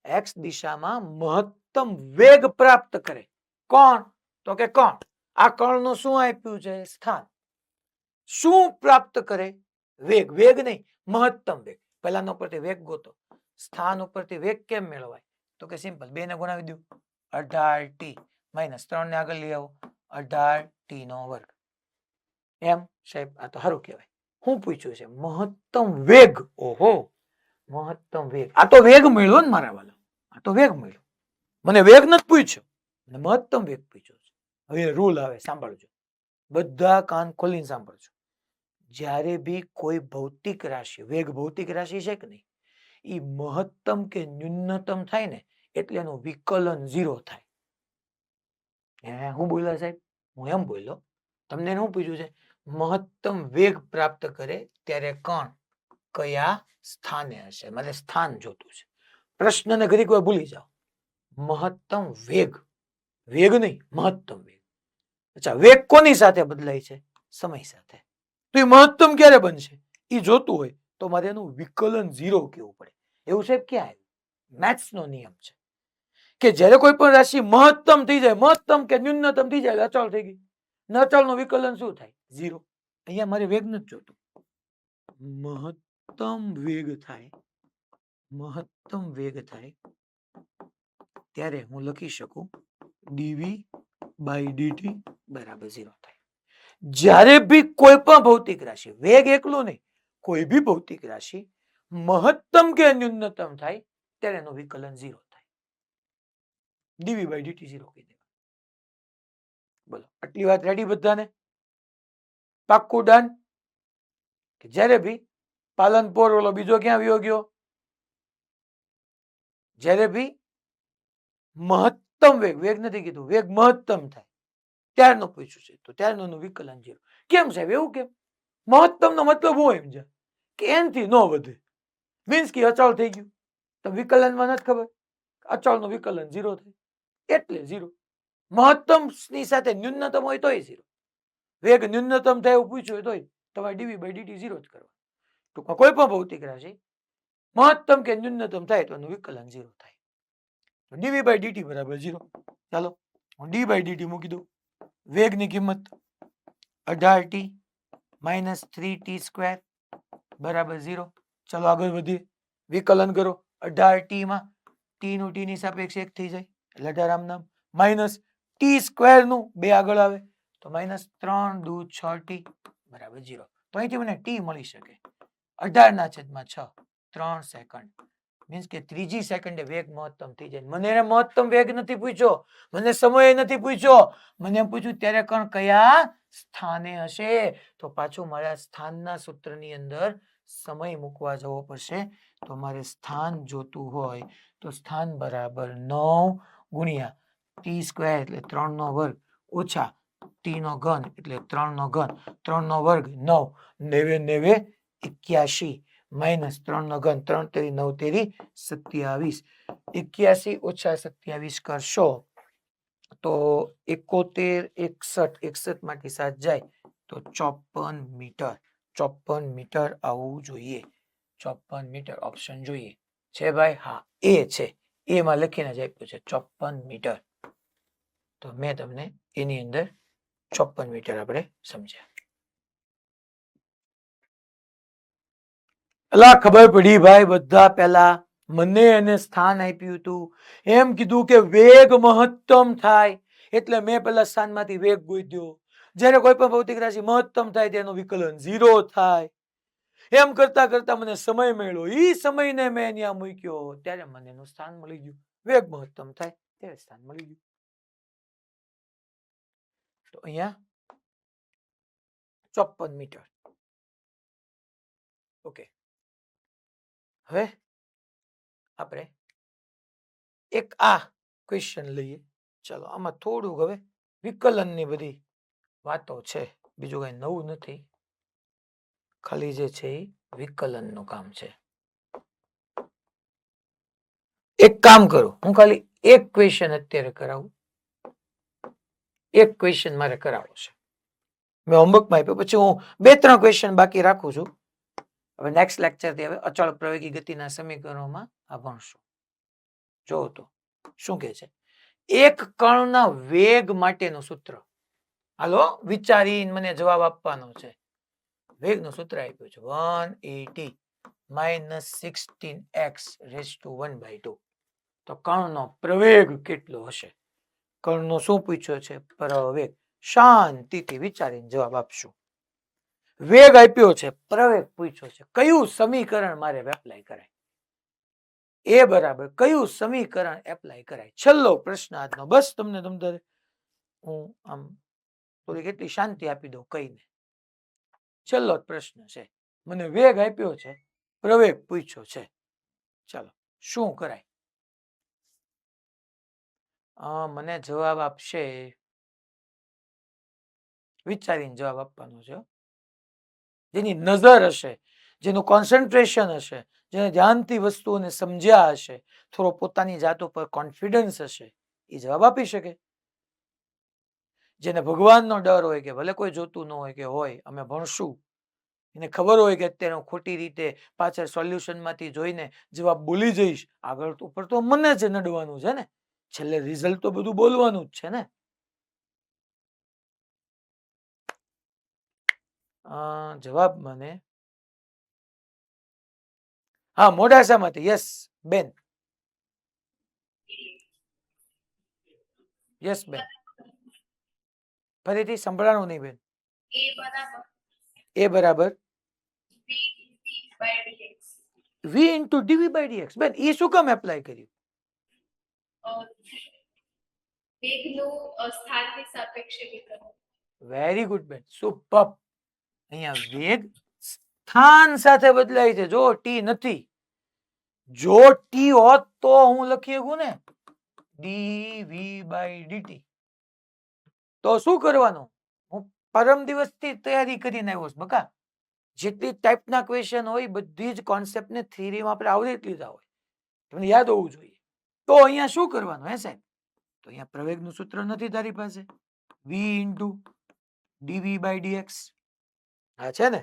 Speaker 1: એક્સ દિશામાં મહત્તમ વેગ પ્રાપ્ત કરે કોણ? તો કે કણ. આ કણનું શું આપ્યું છે? સ્થાન. શું પ્રાપ્ત કરે? વેગ. વેગ નહીં, મહત્તમ વેગ. પહેલાનો ઉપરથી વેગ ગોતો. સ્થાન ઉપરથી વેગ કેમ મેળવાય? તો કે સિમ્પલ, 2 ને ગુણાવી દો, 18t -3 ને આગળ લઈ આવો, 18t². એમ સાહેબ, આ તો સારું કહેવાય. શું પૂછ્યું છે? મહત્તમ વેગ. ઓહો, મહત્તમ વેગ. આ તો વેગ મળ્યો ને મારા વાલા, આ તો વેગ મળ્યો. મને વેગ નથી પૂછ્યો, અને મહત્તમ વેગ પૂછ્યો છે. હવે રૂલ આવે, સાંભળજો, બધા કાન ખોલીને સાંભળજો. જ્યારે બી કોઈ ભૌતિક રાશિ, વેગ ભૌતિક રાશિ છે કે નહીં, એ મહત્તમ કે ન્યૂનતમ થાય ને એટલે એનું વિકલન 0 થાય. હું બોલ્યા સાહેબ? હું એમ બોલ્યો, તમને શું પૂછ્યું છે? મહત્તમ વેગ પ્રાપ્ત કરે ત્યારે કણ કયા સ્થાને હશે, મારે સ્થાન જોતું છે. પ્રશ્નને ઘડીક વાર ભૂલી જાઓ. મહત્તમ વેગ, વેગ નહીં, મહત્તમ વેગ. અચ્છા, વેગ કોની સાથે બદલાય છે? સમય સાથે. તો એ મહત્તમ ક્યારે બનશે એ જોતું હોય તો મારે એનું વિકલન 0 કેવું પડે. એવું સાહેબ ક્યાં આવ્યું? મેથ્સ નો નિયમ છે કે જ્યારે કોઈ પણ રાશિ મહત્તમ થઈ જાય, મહત્તમ કે ન્યૂનતમ થઈ જાય, અચળ થઈ ગઈ, અચળ નું વિકલન શું થાય? 0. અહીંયા મારે વેગ નથી જોતું, મહત્તમ વેગ થાય, મહત્તમ વેગ થાય ત્યારે હું લખી શકું dv by dt બરાબર 0 થાય. જ્યારે બી કોઈ પણ ભૌતિક રાશિ, વેગ એકલું નહીં, કોઈ બી ભૌતિક રાશિ મહત્તમ કે ન્યૂનતમ થાય ત્યારે એનું વિકલન 0 થાય. dv by dt 0 કહી દેવાનું. બોલો, આટલી વાત રેડી બધાને? પાક્કું ડન? કે જ્યારે બી પાલનપુર ઓલો બીજો ક્યાં વ્યો ગયો? જ્યારે બી મહત્તમ વેગ, વેગ નથી કીધું, વેગ મહત્તમ થાય ત્યારનું પૂછ્યું છે તો ત્યારનું વિકલન 0. કેમ સાહેબ એવું કેમ? મહત્તમ નો મતલબ હું એમ છે કે n થી ન વધે, મીન્સ કે અચળ થઈ ગયું. તો વિકલનમાં નથી ખબર, અચળ નું વિકલન 0 થાય એટલે 0. મહત્તમ ની સાથે ન્યૂનતમ હોય તોય 0. વેગ ન્યૂનતમ થાય એવું પૂછ્યું હોય તોય તમારે dv by dt 0 જ કરવા. ટૂંકમાં કોઈ પણ ભૌતિક રાશિ મહત્તમ કે ન્યૂનતમ થાય તો એનું વિકલન 0 થાય. dv by dt બરાબર 0. ચાલો હું d by dt મૂકી દઉં. વેગની કિંમત 18t minus 3t² બરાબર 0. ચાલો આગળ વધીએ, વિકલન કરો. 18t માં t નું t ની સાપેક્ષે 1 થઈ જાય એટલે 18 આમ નામ, માઇનસ t² નું 2 આગળ આવે તો માઇનસ 3 દુ 6t બરાબર 0. તો અહીંથી મને t મળી શકે 18/6 3 સેકન્ડ. મીન્સ કે ત્રીજી સેકન્ડે વેગ મહત્તમ થઈ જાય. મને એને મહત્તમ વેગ નથી પૂછ્યો, મને સમય નથી પૂછ્યો, મને એમ પૂછ્યું ત્યારે કણ કયા સ્થાને હશે. તો પાછું મારા સ્થાનના સૂત્રની અંદર સમય મૂકવા જવો પડશે. તો મારે સ્થાન જોતું હોય તો સ્થાન બરાબર 9 ગુણ્યા t² એટલે 3 નો વર્ગ ઓછા t નો ઘન એટલે 3 નો ઘન, 3 નો વર્ગ 9, 9 81 માઇનસ 3 નો ઘન, 3 તેરી 9 તેરી 27, 81 ઓછા 27 કરશો તો 71 61 61 માંથી 7 જાય તો 54 મીટર. 54 મીટર આવવું જોઈએ. 54 મીટર ઓપ્શન જોઈએ છે ભાઈ? હા, એ છે, એમાં લખીને જ આપ્યું છે 54 મીટર. તો મેં તમને એની અંદર 54 મીટર આપણે સમજ્યા. અલા ખબર પડી ભાઈ બધા. પહેલા મને એને સ્થાન આપ્યું હતું, એમ કીધું કે વેગ મહત્તમ થાય એટલે મેં પેલા સ્થાનમાંથી વેગ ગોત્યો. જ્યારે કોઈ પણ ભૌતિક રાશિ મહત્તમ થાય તેનું વિકલન 0 થાય. એમ કરતા કરતા મને સમય મળ્યો, એ સમયને મેં ત્યાં મૂક્યો ત્યારે મને એનું સ્થાન મળી ગયું. વેગ મહત્તમ થાય ત્યારે સ્થાન મળી ગયું. તો અહીંયા 54 મીટર. ઓકે, હવે આપણે એક આ ક્વેશ્ચન લઈએ. ચલો આમાં થોડું હવે વિકલનની બધી વાતો છે, બીજું કઈ નવું નથી, ખાલી જે છે એ વિકલનનું કામ છે. એક કામ કરું, હું ખાલી એક ક્વેશ્ચન અત્યારે કરાવું. એક ક્વેશ્ચન મારે કરાવવો છે. મેં હોમવર્કમાં આપ્યો, પછી હું 2-3 ક્વેશ્ચન બાકી રાખું છું. હવે નેક્સ્ટ લેક્ચર થી હવે અચળ પ્રવેગી ગતિના સમીકરણોમાં આ ભણશું. જો તો શું કહે છે? એક કણના વેગ માટેનું સૂત્ર. હાલો વિચારીને મને જવાબ આપવાનો છે. વેગનું સૂત્ર આપ્યું છે 180 minus 16x raised to 1/2. તો કણનો પ્રવેગ કેટલો હશે? કણનો શું પૂછ્યો છે? પ્રવેગ. શાંતિથી વિચારીને જવાબ આપશું. વેગ આપ્યો છે, પ્રવેગ પૂછ્યો છે, કયું સમીકરણ મારે એપ્લાય કરાય? એ બરાબર કયું સમીકરણ એપ્લાય કરાય? છેલ્લો પ્રશ્ન આજનો, બસ તમને તમારે હું આમ થોડી કેટલી શાંતિ આપી દઉં કહીને. છેલ્લો જ પ્રશ્ન છે, મને વેગ આપ્યો છે, પ્રવેગ પૂછ્યો છે. ચાલો શું કરાય? મને જવાબ આપશે, વિચારીને જવાબ આપવાનો છે. જેની નજર હશે, જેનું કોન્સન્ટ્રેશન હશે, જેને ધ્યાનથી વસ્તુઓને સમજ્યા હશે, થોડો પોતાની જાત ઉપર કોન્ફિડન્સ હશે, એ જવાબ આપી શકે. જેને ભગવાનનો ડર હોય કે ભલે કોઈ જોતું ન હોય કે હોય, અમે ભણશું, એને ખબર હોય કે અત્યારે હું ખોટી રીતે પાછળ સોલ્યુશન માંથી જોઈને જવાબ બોલી જઈશ, આગળ ઉપર તો મને જ નડવાનું છે ને, છેલ્લે રિઝલ્ટ તો બધું બોલવાનું જ છે ને. જવાબ મને, હા મોડાસામાંથી, યસ બેન, યસ બેન, ફરીથી સંભળાણું નહીં બેન. એ બરાબર વી ઇન્ટુ ડીવી બાય ડીએક્સ. બેન એ શું કામ એપ્લાય કર્યું? વેરી ગુડ બેન, સુપર. અહીંયા વેગ સ્થાન સાથે બદલાય છે, જો ટી નથી. જો ટી હોત તો હું લખી શકું ને ડીવી બાય ડીટી. તો શું કરવાનું? હું પરમ દિવસથી તૈયારી કરીને આવ્યો છું બકા. જેટલી ટાઈપના ક્વેશ્ચન હોય બધી જ કોન્સેપ્ટને થિયરીમાં આપણે આવરી લીધા હોય, તમને યાદ હોવું જોઈએ. તો અહીંયા શું કરવાનું હે સાહેબ? તો અહીંયા પ્રવેગનું સૂત્ર નથી તારી પાસે, વી ઇન્ટુ ડીવી બાય ડીએક્સ. હા છે ને,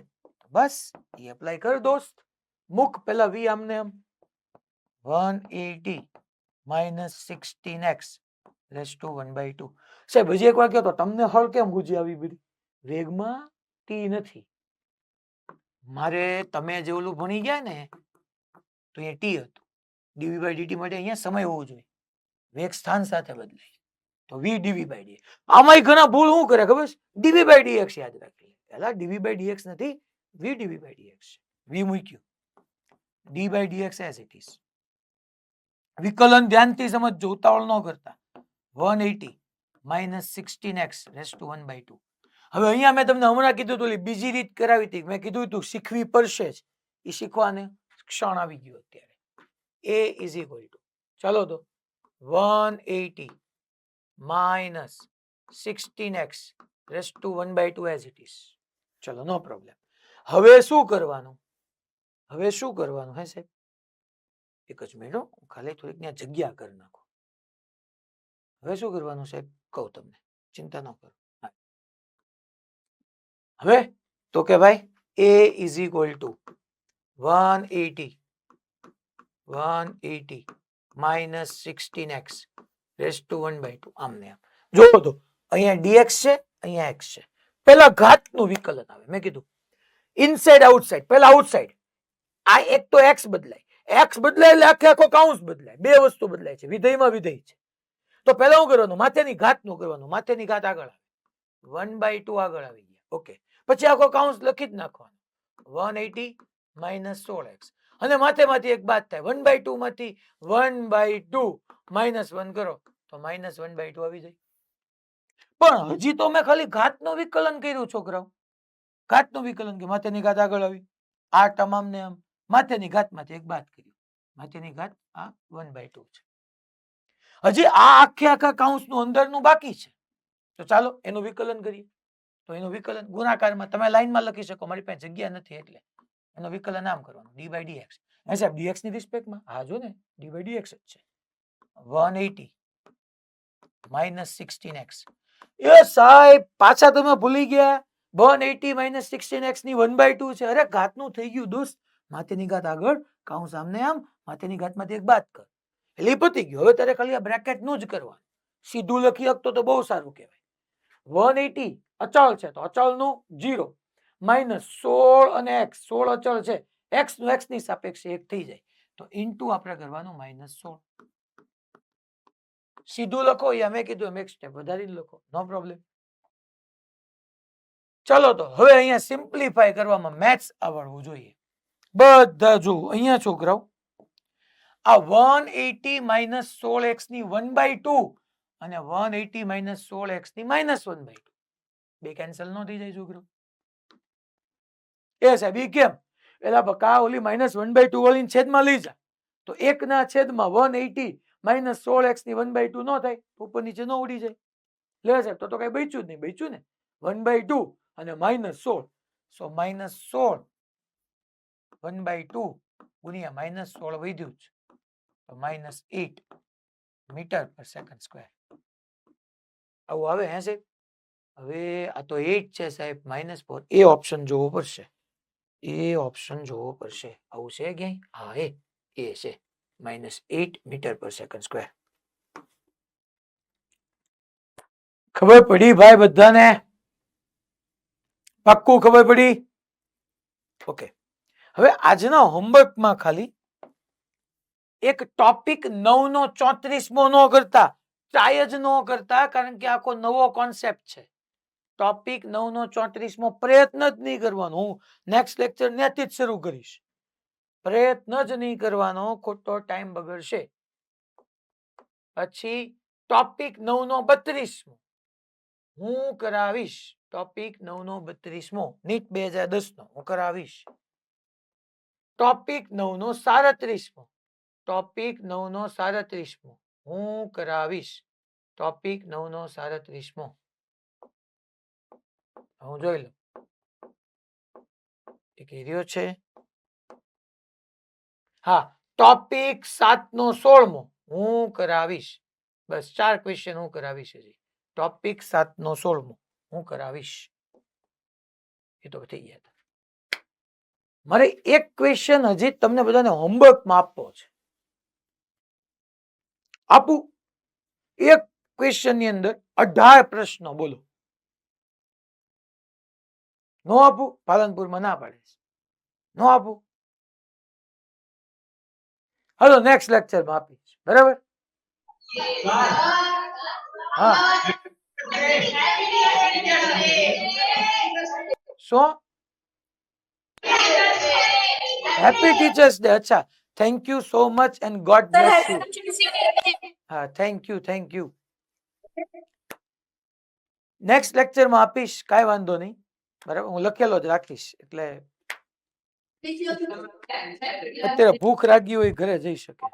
Speaker 1: બસ એ એપ્લાય કર દોસ્ત. મુક પેલા વી આમને આમ 180 માઇનસ 16x રેસ ટુ 1/2. સાહેબ હજી એક વાર કહો તો તમને હળ કેમ ગુજી આવી બધી? વેગમાં ટી નથી. મારે તમે જે ઓલું ભણી ગયા ને તો અહીંયા ટી હતું, ડીવી બાય ડીટી માટે અહીંયા સમય હોવો જોઈએ, વેગ સ્થાન સાથે બદલાય તો વી ડીવી બાય ડીએક્સ. આમાંય ઘણા ભૂલ શું કરે ખબર છે? ડીવી બાય ડીએક્સ યાદ રાખી. પેલા ડીવી બાય ડીએક્સ નથી, વી ડીવી બાય ડીએક્સ. વી મૂક્યું, D by DX as it is. વિકલન ધ્યાનથી સમજજો, ઉતાવળ ન કરતા. 180 માઇનસ 16x રેસ ટુ 1/2. હવે અહીંયા મેં તમને હમણાં કીધું હતું બીજી રીત કરાવી હતી, મેં કીધું હતું શીખવી પડશે જ, એ શીખવાને ક્ષણ આવી ગયો અત્યારે. a ઇઝ ઇક્વલ ટુ, ચાલો તો 180 minus 16x raise to 1/2 as it is. ચલો નો પ્રોબ્લેમ. હવે શું કરવાનું? હવે શું કરવાનું હે સાહેબ? એક જ મિનિટ, ખાલી થોડીક ત્યાં જગ્યા કરી નાખો. હવે શું કરવાનું સાહેબ કહું તમને, ચિંતા ન કરો. હવે તો કે ભાઈ a is equal two 180 minus 16x raise to 1/2. આમને આમ જોવો તો અહીંયા dx છે, અહીંયા x છે. પેલા ઘાતનું વિકલન આવે, મેં કીધું ઇનસાઇડ આઉટસાઇડ. પેલા આઉટસાઇડ, આ એક તો x બદલાય, x બદલાય એટલે આખે આખો કાઉન્સ બદલાય, બે વસ્તુ બદલાય છે, વિધેયમાં વિધેય છે. તો પેલા શું કરવાનું? માથેની ઘાતનું કરવાનું. માથેની ઘાત આગળ આવે, 1/2 આગળ આવી ગયા, ઓકે. પછી આખો કાઉન્સ લખી જ નાખવાનો, 180 માઇનસ 16x. અને માથેમાંથી એક બાદ થાય, 1/2 માંથી 1/2 માઇનસ 1 કરો તો માઇનસ 1/2 આવી જાય. પણ હજી તો મેં ખાલી ઘાતનું વિકલન કર્યું છોકરાઓ. ઘાતનું વિકલન કે માથેની ઘાત આગળ આવી, આ તમામ ને આમ માથેની ઘાતમાંથી એક બાદ કર્યું, માથેની ઘાત આ 1/2 છે. હજી આ આખે આખા કાઉન્સનું અંદરનું બાકી છે. તો ચાલો એનું વિકલન કરીએ. તો એનું વિકલન ગુણાકારમાં તમે લાઈનમાં લખી શકો, મારી પાસે જગ્યા નથી એટલે એનું વિકલન આમ કરવાનું, ડી બાય ડીએક્સ. હે સાહેબ ડીએક્સ ની રિસ્પેક્ટમાં? હા જો ને ડી બાય ડીએક્સ જ છે. 180 માઇનસ 16x. એ સાહેબ પાછા તમે ભૂલી ગયા, 180 માઇનસ 16x ની 1/2 છે. અરે ઘાતનું થઈ ગયું દોસ્ત, માથેની ઘાત આગળ, કાઉન્સ આમને આમ, માથેની ઘાતમાંથી એક બાદ કર એટલે એ પતી ગયું. હવે તારે ખાલી આ બ્રેકેટ નું જ કરવાનું, સીધું લખી શકતો તો બહુ સારું કહેવાય. 180 અચળ છે તો અચળનું 0 માઇનસ 16 અને x, 16 અચળ છે, x નું x ની સાપેક્ષે 1 થઈ જાય તો ઇન્ટુ આપણે કરવાનું -16. સીધું લખો યા મેં કીધું એમ એક સ્ટેપ વધારી લખો, નો પ્રોબ્લેમ. ચલો તો હવે અહીંયા સિમ્પ્લિફાય કરવામાં મેથ્સ આવડવું જોઈએ. બધા જો અહીંયા છોકરાઓ આ 180 માઇનસ 16x ની 1/2 અને 180 માઇનસ 16x ની -1/2 બે કેન્સલ ન થઈ જાય છોકરો. એ સાહેબ ઈ કેમ? એલા બકા ઓલી -1/2 વાળી છેદમાં લઈ જા તો 1 ના છેદમાં 180 માઇનસ 16x ની 1/2 ન થાય, ઉપર નીચે ન ઉડી જાય. લે સાહેબ તો કઈ બચ્યું જ નહીં, બચ્યું ને 1/2 અને -16, સો -16 1/2 ગુણ્યા -16 વધ્યું જ તો -8 મીટર પર સેકન્ડ સ્ક્વેર. આવું આવે હે સાહેબ? હવે આ તો 8 છે સાહેબ, -4. એ ઓપ્શન જોવો પડશે, એ ઓપ્શન જોવો પડશે. આવું છે ક્યાંય? હા એ છે -8 મીટર પર સેકન્ડ સ્ક્વેર. ખબર પડી ભાઈ બધાને? પાક્કું ખબર પડી? ઓકે. હવે આજના હોમવર્કમાં ખાલી એક ટોપિક 9 નો 34મો ન કરતા, ટ્રાય જ ન કરતા, કારણ કે આખો નવો કોન્સેપ્ટ છે. ટોપિક 9 નો 34મો પ્રયત્ન જ નહીં કરવાનો. હું નેક્સ્ટ લેક્ચર ત્યાંથી જ શરૂ કરીશ. પ્રયત્ન જ નહીં કરવાનો, ખોટો ટાઈમ બગડશે. પછી ટોપિક 9 નો 32મો હું કરાવીશ. ટોપિક 9 નો 32મો નીટ 2010 નો હું કરાવીશ. ટોપિક 9 નો 37મો, ટોપિક 9 નો 37મો હું કરાવીશ. ટોપિક 9 નો 37મો હું જોઈ લઉં. એક એરિયો છે. હા, ટોપિક 7 નો 16મો હું કરાવીશ. બસ 4 ક્વેશ્ચન હું કરાવીશ. હજી ટોપિક 7 નો 16મો હું કરાવીશ. એ તો થઈ ગયા. મારે એક ક્વેશ્ચન હજી તમને બધાને હોમવર્કમાં આપવો છે. આપું? એક ક્વેશ્ચન ની અંદર 18 પ્રશ્નો. બોલો, નો આપું? પાલનપુરમાં ના પાડે છે, નો આપું. હાલો નેક્સ્ટ લેક્ચરમાં આપીશ. બરાબર? હા, શું? Happy teachers day. અચ્છા, thank you so much and god bless you. હા, thank you, thank you. Next લેક્ચરમાં આપીશ, કાંઈ વાંધો નહીં. બરાબર, હું લખેલો જ રાખીશ. એટલે અત્યારે ભૂખ લાગી હોય ઘરે જઈ શકે.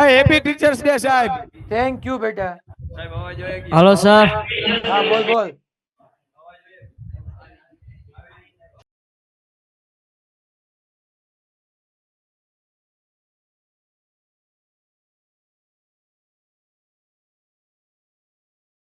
Speaker 9: હેપી ટીચર્સ ડે સાહેબ.
Speaker 1: થેન્ક યુ બેટા.
Speaker 7: Hello sir.
Speaker 1: હા બોલ બોલ.